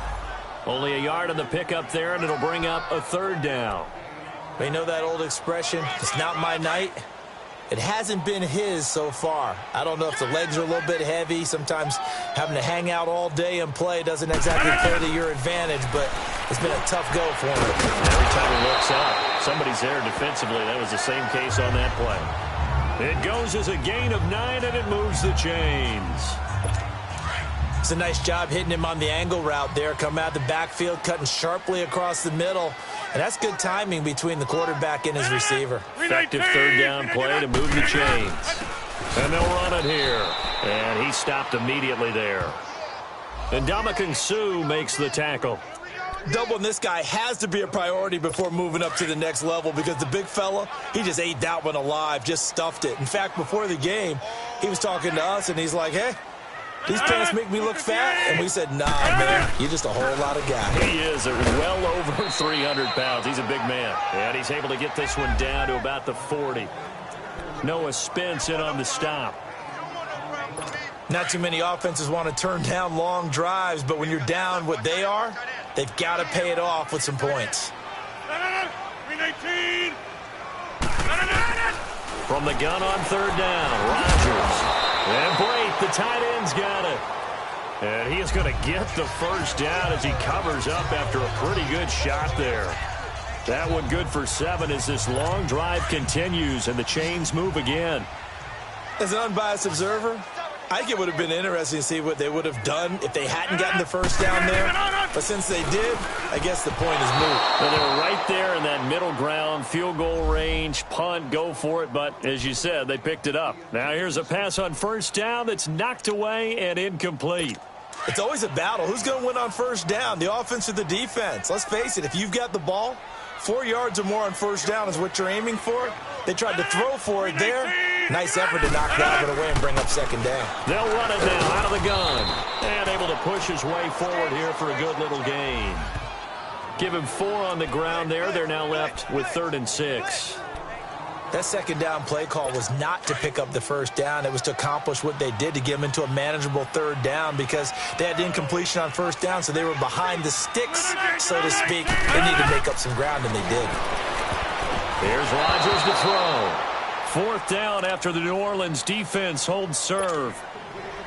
Only a yard on the pickup there, and it'll bring up a 3rd down. You know that old expression, it's not my night? It hasn't been his so far. I don't know if the legs are a little bit heavy. Sometimes having to hang out all day and play doesn't exactly play to your advantage, but it's been a tough go for him. Every time he looks up, somebody's there defensively. That was the same case on that play. It goes as a gain of 9, and it moves the chains. It's a nice job hitting him on the angle route there. Come out of the backfield, cutting sharply across the middle. And that's good timing between the quarterback and his receiver. Effective 3rd down play to move the chains. And they'll run it here. And he stopped immediately there. And Ndamukong Suh makes the tackle. Doubling this guy has to be a priority before moving up to the next level because the big fella, he just ate that one alive, just stuffed it. In fact, before the game, he was talking to us, and he's like, hey, these pants make me look fat. And we said, nah, man, you're just a whole lot of guy. He is well over 300 pounds. He's a big man. And he's able to get this one down to about the 40. Noah Spence in on the stop. Not too many offenses want to turn down long drives, but when you're down what they are, they've got to pay it off with some points. 319! From the gun on 3rd down, Rodgers. And Blake, the tight end's got it. And he is going to get the first down as he covers up after a pretty good shot there. That one good for 7 as this long drive continues and the chains move again. As an unbiased observer, I think it would have been interesting to see what they would have done if they hadn't gotten the first down there. But since they did, I guess the point is moot. Well, they were right there in that middle ground, field goal range, punt, go for it. But as you said, they picked it up. Now here's a pass on first down that's knocked away and incomplete. It's always a battle. Who's going to win on first down, the offense or the defense? Let's face it, if you've got the ball, 4 yards or more on first down is what you're aiming for. They tried to throw for it there. Nice effort to knock that one away and bring up 2nd down. They'll run it now out of the gun. And able to push his way forward here for a good little gain. Give him 4 on the ground there. They're now left with 3rd and 6. That 2nd down play call was not to pick up the first down. It was to accomplish what they did to get them into a manageable 3rd down because they had incompletion on first down, so they were behind the sticks, so to speak. They needed to make up some ground, and they did. Here's Rodgers to throw. 4th down after the New Orleans defense holds serve.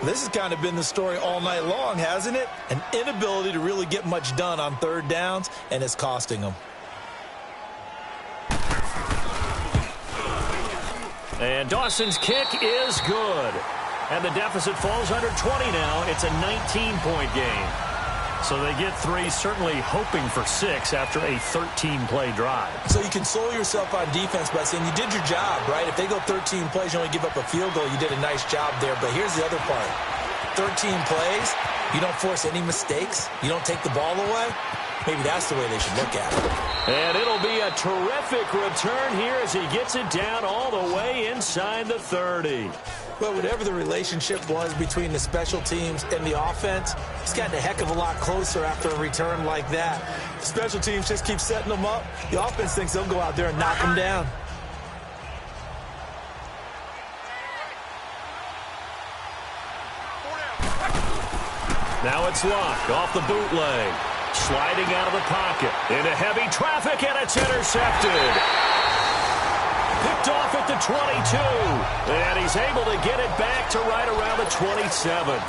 This has kind of been the story all night long, hasn't it? An inability to really get much done on 3rd downs, and it's costing them. And Dawson's kick is good. And the deficit falls under 20 now. It's a 19-point game. So they get 3, certainly hoping for 6 after a 13-play drive. So you console yourself on defense by saying you did your job, right? If they go 13 plays, you only give up a field goal, you did a nice job there. But here's the other part. 13 plays, you don't force any mistakes, you don't take the ball away. Maybe that's the way they should look at it. And it'll be a terrific return here as he gets it down all the way inside the 30. Well, whatever the relationship was between the special teams and the offense, it's gotten a heck of a lot closer after a return like that. The special teams just keep setting them up. The offense thinks they'll go out there and knock them down. Now it's Luck off the bootleg. Sliding out of the pocket. Into heavy traffic, and it's intercepted. Picked off at the 22. And he's able to get it back to right around the 27.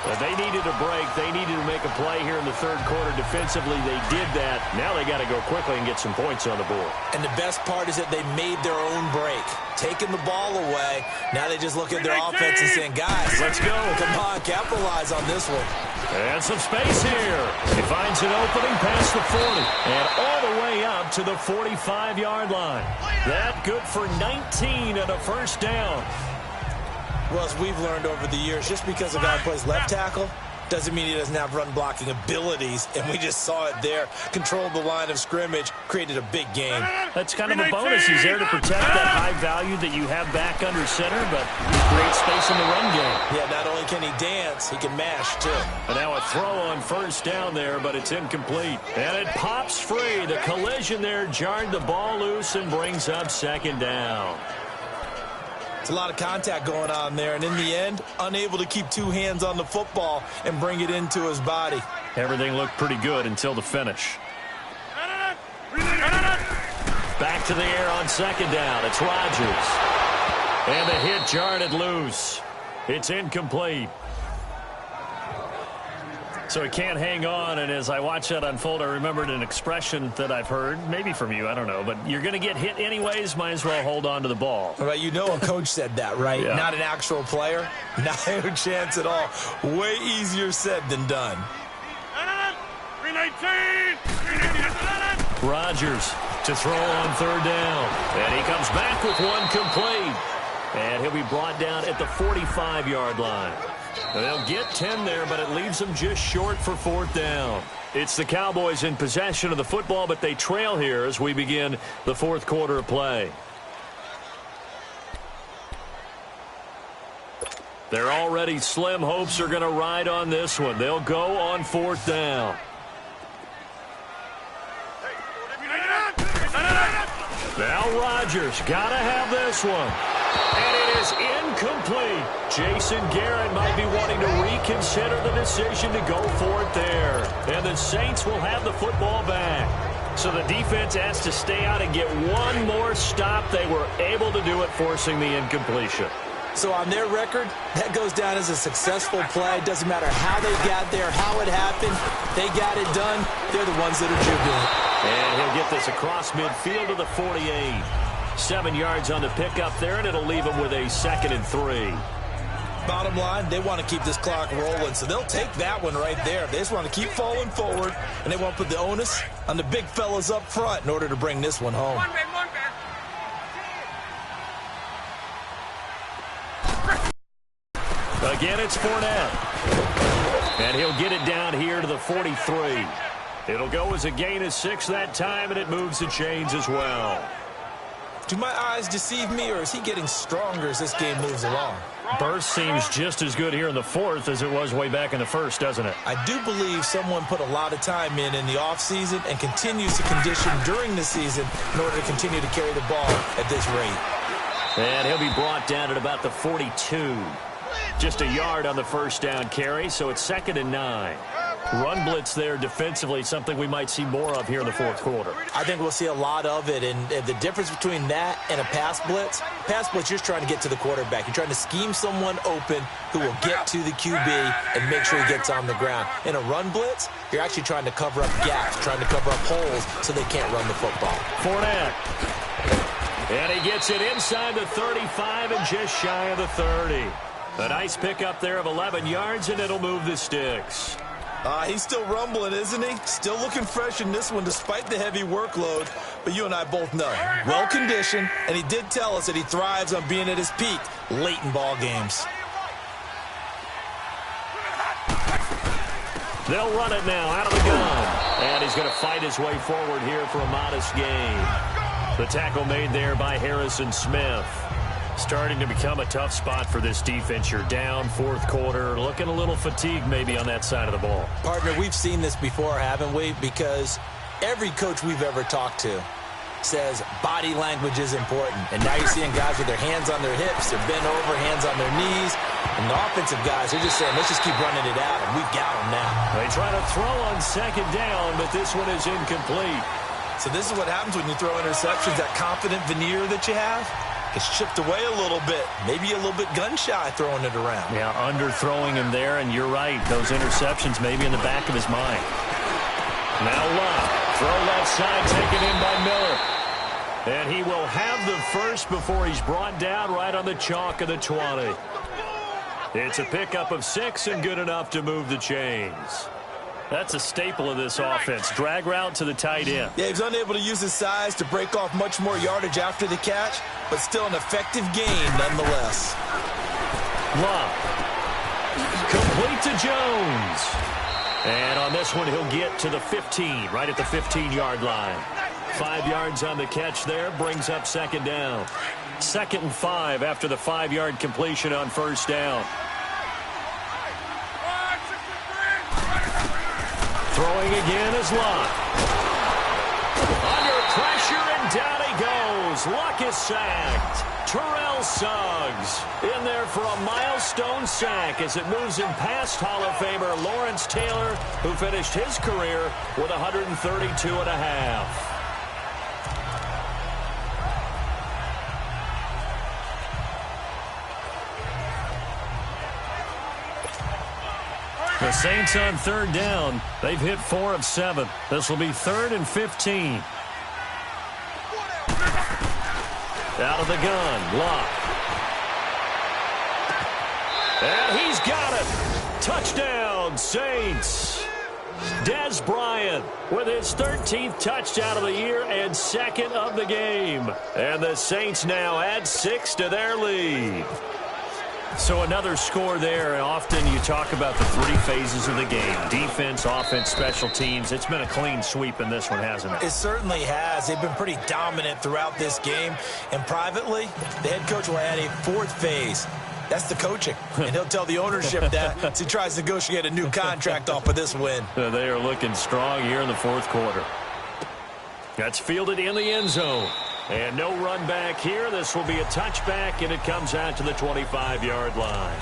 But they needed a break. They needed to make a play here in the third quarter. Defensively, they did that. Now they got to go quickly and get some points on the board. And the best part is that they made their own break. Taking the ball away. Now they just look at their offense and saying, guys, let's go. Come on, capitalize on this one. And some space here. He finds an opening past the 40. And all the way up to the 45-yard line. That good for 19 and a first down. Well, as we've learned over the years, just because a guy plays left tackle doesn't mean he doesn't have run-blocking abilities, and we just saw it there. Controlled the line of scrimmage, created a big game. That's kind of a bonus. He's there to protect that high value that you have back under center, but create space in the run game. Yeah, not only can he dance, he can mash, too. And now a throw on first down there, but it's incomplete. And it pops free. The collision there jarred the ball loose and brings up second down. It's a lot of contact going on there, and in the end, unable to keep two hands on the football and bring it into his body. Everything looked pretty good until the finish. Back to the air on second down. It's Rodgers. And the hit jarred it loose. It's incomplete. So he can't hang on, and as I watch that unfold, I remembered an expression that I've heard, maybe from you, I don't know, but you're going to get hit anyways, might as well hold on to the ball. Well, you know a coach said that, right? Yeah. Not an actual player. No chance at all. Way easier said than done. Rodgers to throw on third down, and he comes back with one complete. And he'll be brought down at the 45-yard line. They'll get 10 there, but it leaves them just short for fourth down. It's the Cowboys in possession of the football, but they trail here as we begin the fourth quarter of play. Their already slim hopes are going to ride on this one. They'll go on fourth down. Now Rodgers got to have this one. And it is incomplete. Jason Garrett might be wanting to reconsider the decision to go for it there. And the Saints will have the football back. So the defense has to stay out and get one more stop. They were able to do it, forcing the incompletion. So on their record, that goes down as a successful play. Doesn't matter how they got there, how it happened. They got it done. They're the ones that are jubilant. And he'll get this across midfield to the 48. 7 yards on the pickup there, and it'll leave him with a 2nd and 3. Bottom line, they want to keep this clock rolling, so they'll take that one right there. They just want to keep falling forward, and they want to put the onus on the big fellas up front in order to bring this one home. Again, it's Fournette. And he'll get it down here to the 43. It'll go as a gain of 6 that time, and it moves the chains as well. Do my eyes deceive me, or is he getting stronger as this game moves along? Burst seems just as good here in the fourth as it was way back in the first, doesn't it? I do believe someone put a lot of time in the offseason and continues to condition during the season in order to continue to carry the ball at this rate. And he'll be brought down at about the 42. Just a yard on the first down carry, so it's 2nd and 9. Run blitz there defensively, something we might see more of here in the fourth quarter. I think we'll see a lot of it, and the difference between that and a pass blitz, you're just trying to get to the quarterback. You're trying to scheme someone open who will get to the QB and make sure he gets on the ground. In a run blitz, you're actually trying to cover up gaps, trying to cover up holes so they can't run the football. Fournette. And he gets it inside the 35 and just shy of the 30. A nice pickup there of 11 yards, and it'll move the sticks. He's still rumbling, isn't he? Still looking fresh in this one despite the heavy workload. But you and I both know, well-conditioned, and he did tell us that he thrives on being at his peak late in ball games. They'll run it now out of the gun. And he's going to fight his way forward here for a modest gain. The tackle made there by Harrison Smith. Starting to become a tough spot for this defense. You're down fourth quarter, looking a little fatigued maybe on that side of the ball. Partner, we've seen this before, haven't we? Because every coach we've ever talked to says body language is important. And now you're seeing guys with their hands on their hips, they're bent over, hands on their knees. And the offensive guys, they're just saying, let's just keep running it out, and we've got them now. They try to throw on second down, but this one is incomplete. So this is what happens when you throw interceptions. That confident veneer that you have gets chipped away a little bit. Maybe a little bit gun-shy throwing it around. Yeah, underthrowing him there, and you're right. Those interceptions maybe in the back of his mind. Now Love. Throw left side, taken in by Miller. And he will have the first before he's brought down right on the chalk of the 20. It's a pickup of 6 and good enough to move the chains. That's a staple of this offense. Drag route to the tight end. Yeah, he's unable to use his size to break off much more yardage after the catch, but still an effective gain nonetheless. Love. Complete to Jones. And on this one, he'll get to the 15, right at the 15-yard line. 5 yards on the catch there, brings up second down. 2nd and 5 after the 5-yard completion on first down. Throwing again is Luck. Under pressure, and down he goes. Luck is sacked. Terrell Suggs in there for a milestone sack as it moves him past Hall of Famer Lawrence Taylor, who finished his career with 132.5. The Saints on third down. They've hit 4 of 7. This will be 3rd and 15. Out of the gun, Locke. And he's got it. Touchdown, Saints. Des Bryant with his 13th touchdown of the year and 2nd of the game. And the Saints now add 6 to their lead. So another score there, and often you talk about the 3 phases of the game. Defense, offense, special teams. It's been a clean sweep in this one, hasn't it? It certainly has. They've been pretty dominant throughout this game. And privately, the head coach will add a 4th phase. That's the coaching. And he'll tell the ownership that as he tries to negotiate a new contract off of this win. They are looking strong here in the 4th quarter. That's fielded in the end zone. And no run back here. This will be a touchback, and it comes out to the 25-yard line.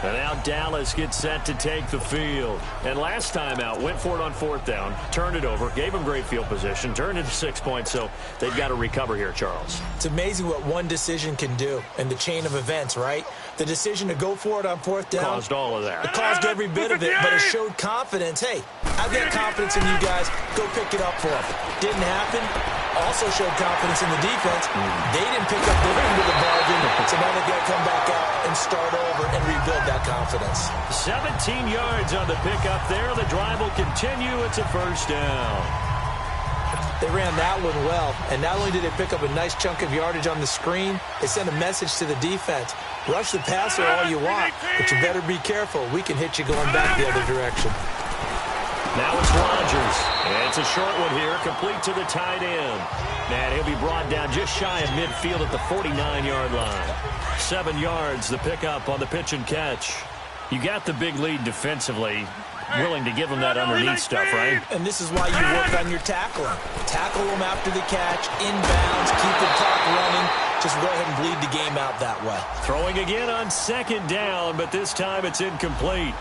And now Dallas gets set to take the field. And last time out, went for it on 4th down, turned it over, gave them great field position, turned it to 6 points, so they've got to recover here, Charles. It's amazing what one decision can do in the chain of events, right? The decision to go for it on 4th down. Caused all of that. It caused every bit of it, but it showed confidence. Hey, I've got confidence in you guys. Go pick it up for them. Didn't happen. Also showed confidence in the defense. They didn't pick up their end of the bargain, so now they've got to come back out and start over and rebuild that confidence. 17 yards on the pickup there. The drive will continue. It's a first down. They ran that one well, and not only did they pick up a nice chunk of yardage on the screen, they sent a message to the defense. Rush the passer all you want, but you better be careful. We can hit you going back the other direction. Now it's Rodgers. And it's a short one here, complete to the tight end. And he'll be brought down just shy of midfield at the 49-yard line. 7 yards, the pickup on the pitch and catch. You got the big lead defensively, willing to give them that underneath stuff, right? And this is why you work on your tackling. Tackle them after the catch, inbounds, keep the clock running. Just go ahead and bleed the game out that way. Throwing again on 2nd down, but this time it's incomplete.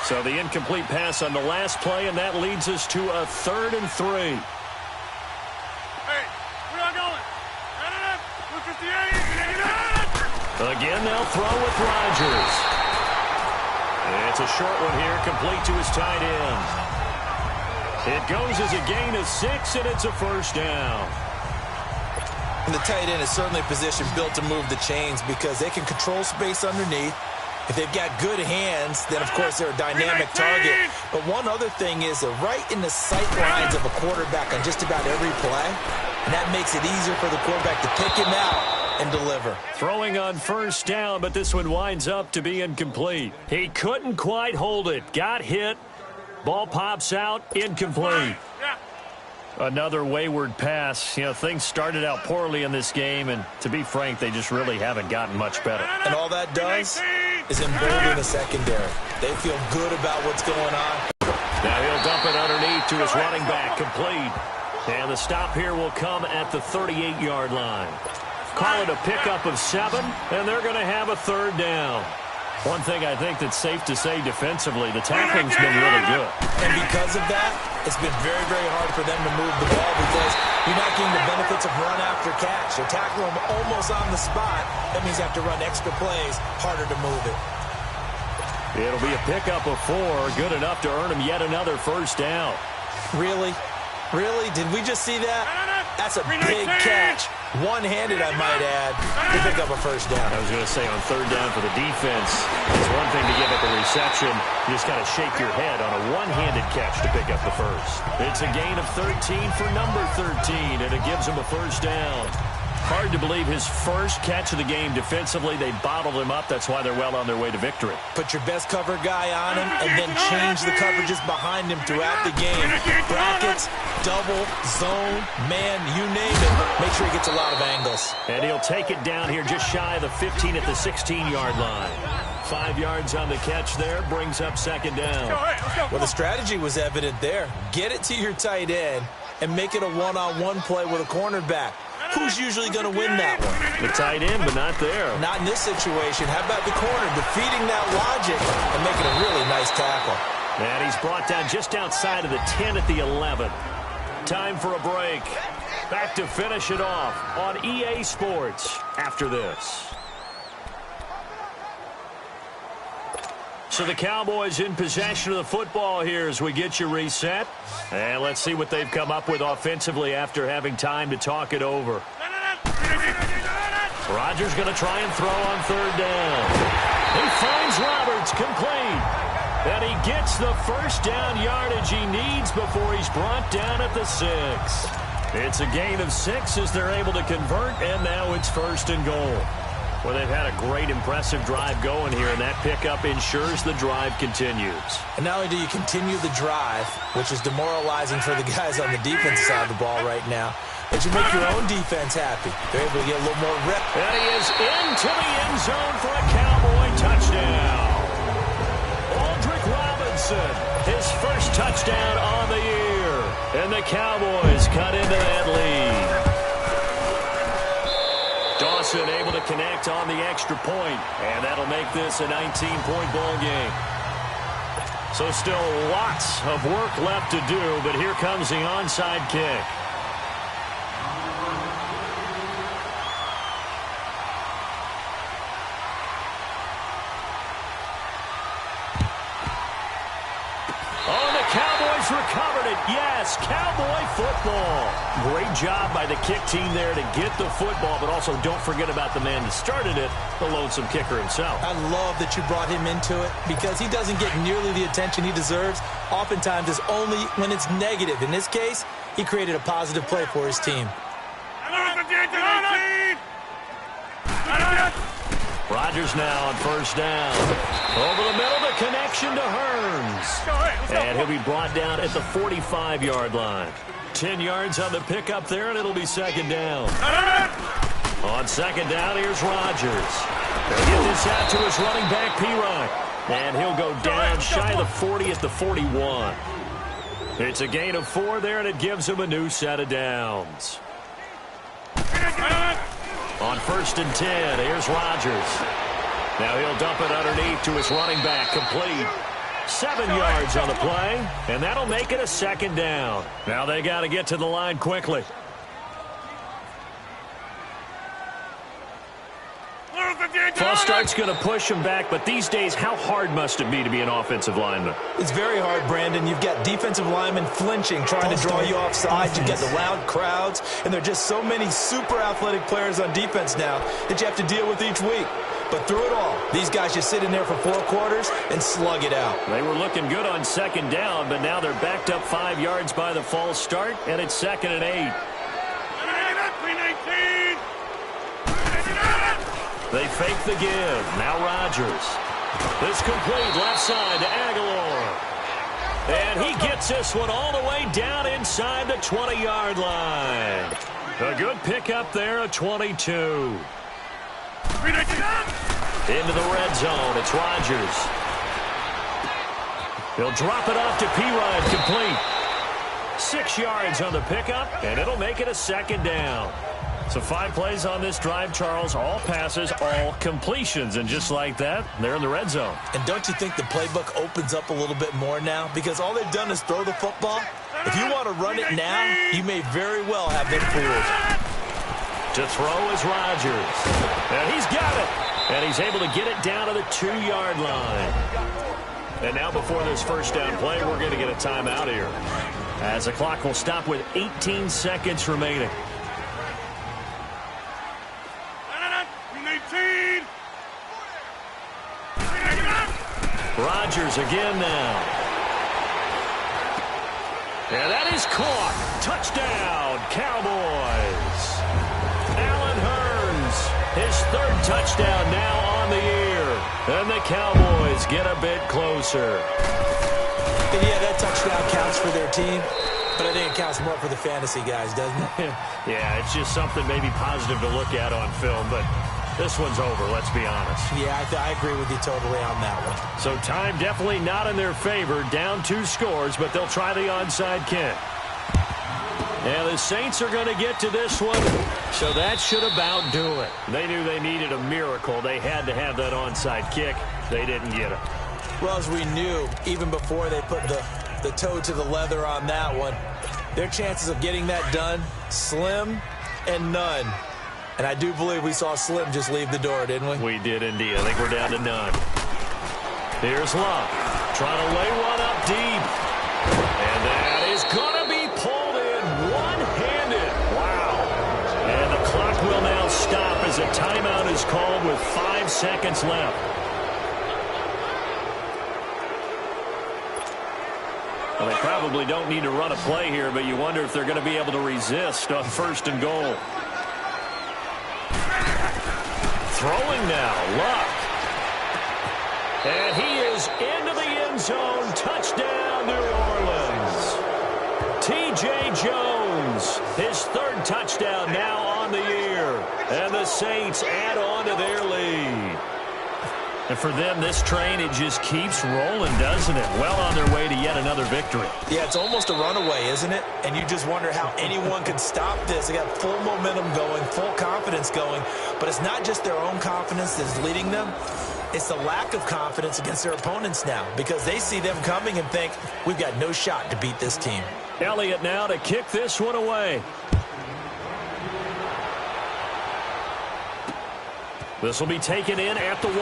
So the incomplete pass on the last play, and that leads us to a 3rd and 3. Hey, where y'all going? Again, they'll throw with Rodgers. It's a short one here, complete to his tight end. It goes as a gain of 6, and it's a first down. And the tight end is certainly a position built to move the chains because they can control space underneath. If they've got good hands, then, of course, they're a dynamic target. But one other thing is they're right in the sight lines of a quarterback on just about every play. And that makes it easier for the quarterback to pick him out and deliver. Throwing on first down, but this one winds up to be incomplete. He couldn't quite hold it. Got hit. Ball pops out. Incomplete. Another wayward pass. You know, things started out poorly in this game, and to be frank, they just really haven't gotten much better. And all that does is embolden the secondary. They feel good about what's going on. Now he'll dump it underneath to his running back, complete. And the stop here will come at the 38-yard line. Call it a pickup of 7, and they're going to have a third down. One thing I think that's safe to say defensively, the tackling's been really good. And because of that, it's been very, very hard for them to move the ball because you're not getting the benefits of run after catch. They tackle them almost on the spot. That means you have to run extra plays, harder to move it. It'll be a pickup of 4, good enough to earn him yet another first down. Really? Really? Did we just see that? That's a big catch. One-handed, I might add, to pick up a first down. I was going to say on third down for the defense, it's one thing to give up a reception. You just got to shake your head on a one-handed catch to pick up the first. It's a gain of 13 for number 13, and it gives him a first down. Hard to believe his first catch of the game defensively. They bottled him up. That's why they're well on their way to victory. Put your best cover guy on him and then change the coverages behind him throughout the game. Brackets, double, zone, man, you name it. Make sure he gets a lot of angles. And he'll take it down here just shy of the 15 at the 16-yard line. 5 yards on the catch there, brings up second down. Well, the strategy was evident there. Get it to your tight end and make it a one-on-one play with a cornerback. Who's usually going to win that one? The tight end, but not there. Not in this situation. How about the corner defeating that logic and making a really nice tackle? And he's brought down just outside of the 10 at the 11. Time for a break. Back to finish it off on EA Sports after this. So the Cowboys in possession of the football here as we get you reset. And let's see what they've come up with offensively after having time to talk it over. Rodgers going to try and throw on third down. He finds Roberts complete. And he gets the first down yardage he needs before he's brought down at the 6. It's a gain of 6 as they're able to convert, and now it's first and goal. Well, they've had a great, impressive drive going here, and that pickup ensures the drive continues. And not only do you continue the drive, which is demoralizing for the guys on the defense side of the ball right now, but you make your own defense happy. They're able to get a little more rep. And he is into the end zone for a Cowboy touchdown. Aldrick Robinson, his first touchdown on the year. And the Cowboys cut into that lead. Dawson able to connect on the extra point, and that'll make this a 19-point ball game. So still lots of work left to do, but here comes the onside kick. Recovered it. Yes, Cowboy football. Great job by the kick team there to get the football, but also don't forget about the man that started it, the lonesome kicker himself. I love that you brought him into it because he doesn't get nearly the attention he deserves. Oftentimes it's only when it's negative. In this case, he created a positive play for his team. Rodgers now on first down. Over the middle, the connection to Hearns. And he'll be brought down at the 45-yard line. 10 yards on the pickup there, and it'll be second down. On second down, here's Rodgers. They'll get this out to his running back, P-Rock. And he'll go down shy of the 40 at the 41. It's a gain of 4 there, and it gives him a new set of downs. On first and 10, here's Rodgers. Now he'll dump it underneath to his running back, complete. 7 yards on the play, and that'll make it a second down. Now they got to get to the line quickly. False start's going to push him back, but these days, how hard must it be to be an offensive lineman? It's very hard, Brandon. You've got defensive linemen flinching, trying to draw you offside. You've got the loud crowds, and there are just so many super athletic players on defense now that you have to deal with each week. But through it all, these guys just sit in there for 4 quarters and slug it out. They were looking good on second down, but now they're backed up 5 yards by the false start, and it's second and 8. They fake the give. Now Rodgers. This complete left side to Aguilar. And he gets this one all the way down inside the 20-yard line. A good pickup there, a 22. Into the red zone, it's Rodgers. He'll drop it off to P-Rod, complete. 6 yards on the pickup, and it'll make it a second down. So 5 plays on this drive, Charles. All passes, all completions. And just like that, they're in the red zone. And don't you think the playbook opens up a little bit more now? Because all they've done is throw the football. If you want to run it now, you may very well have been fooled. To throw is Rodgers. And he's got it. And he's able to get it down to the 2-yard line. And now before this first down play, we're going to get a timeout here, as the clock will stop with 18 seconds remaining. Rodgers again now. And that is caught. Touchdown, Cowboys. Allen Hurns, his 3rd touchdown now on the year. And the Cowboys get a bit closer. And yeah, that touchdown counts for their team, but I think it counts more for the fantasy guys, doesn't it? Yeah, it's just something maybe positive to look at on film, but this one's over, let's be honest. Yeah, I agree with you totally on that one. So time definitely not in their favor. Down 2 scores, but they'll try the onside kick. And the Saints are going to get to this one, so that should about do it. They knew they needed a miracle. They had to have that onside kick. They didn't get it. Well, as we knew, even before they put the toe to the leather on that one, their chances of getting that done, slim and none. And I do believe we saw Slim just leave the door, didn't we? We did indeed. I think we're down to none. Here's Luck, trying to lay one up deep. And that is going to be pulled in one-handed. Wow. And the clock will now stop as a timeout is called with 5 seconds left. Well, they probably don't need to run a play here, but you wonder if they're going to be able to resist on 1st and goal. Throwing now, Luck. And he is into the end zone. Touchdown, New Orleans. T.J. Jones, his 3rd touchdown now on the year. And the Saints add on to their lead. And for them, this train, it just keeps rolling, doesn't it? Well on their way to yet another victory. Yeah, it's almost a runaway, isn't it? And you just wonder how anyone could stop this. They got full momentum going, full confidence going. But it's not just their own confidence that's leading them. It's the lack of confidence against their opponents now, because they see them coming and think, we've got no shot to beat this team. Elliott now to kick this one away. This will be taken in at the 1.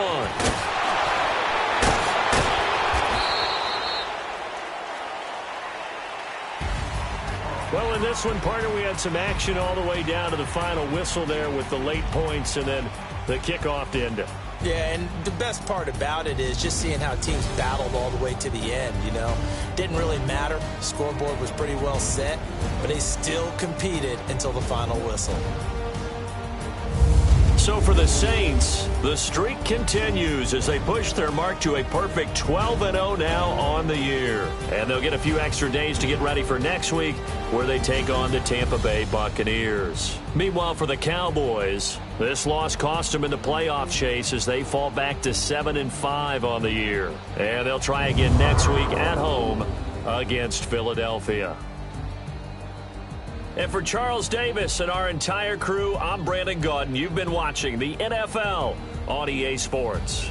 Well, in this one, partner, we had some action all the way down to the final whistle there with the late points and then the kickoff to end it. Yeah, and the best part about it is just seeing how teams battled all the way to the end, you know. Didn't really matter. Scoreboard was pretty well set, but they still competed until the final whistle. So for the Saints, the streak continues as they push their mark to a perfect 12-0 now on the year. And they'll get a few extra days to get ready for next week, where they take on the Tampa Bay Buccaneers. Meanwhile, for the Cowboys, this loss cost them in the playoff chase as they fall back to 7-5 on the year. And they'll try again next week at home against Philadelphia. And for Charles Davis and our entire crew, I'm Brandon Gaudin. You've been watching the NFL on EA Sports.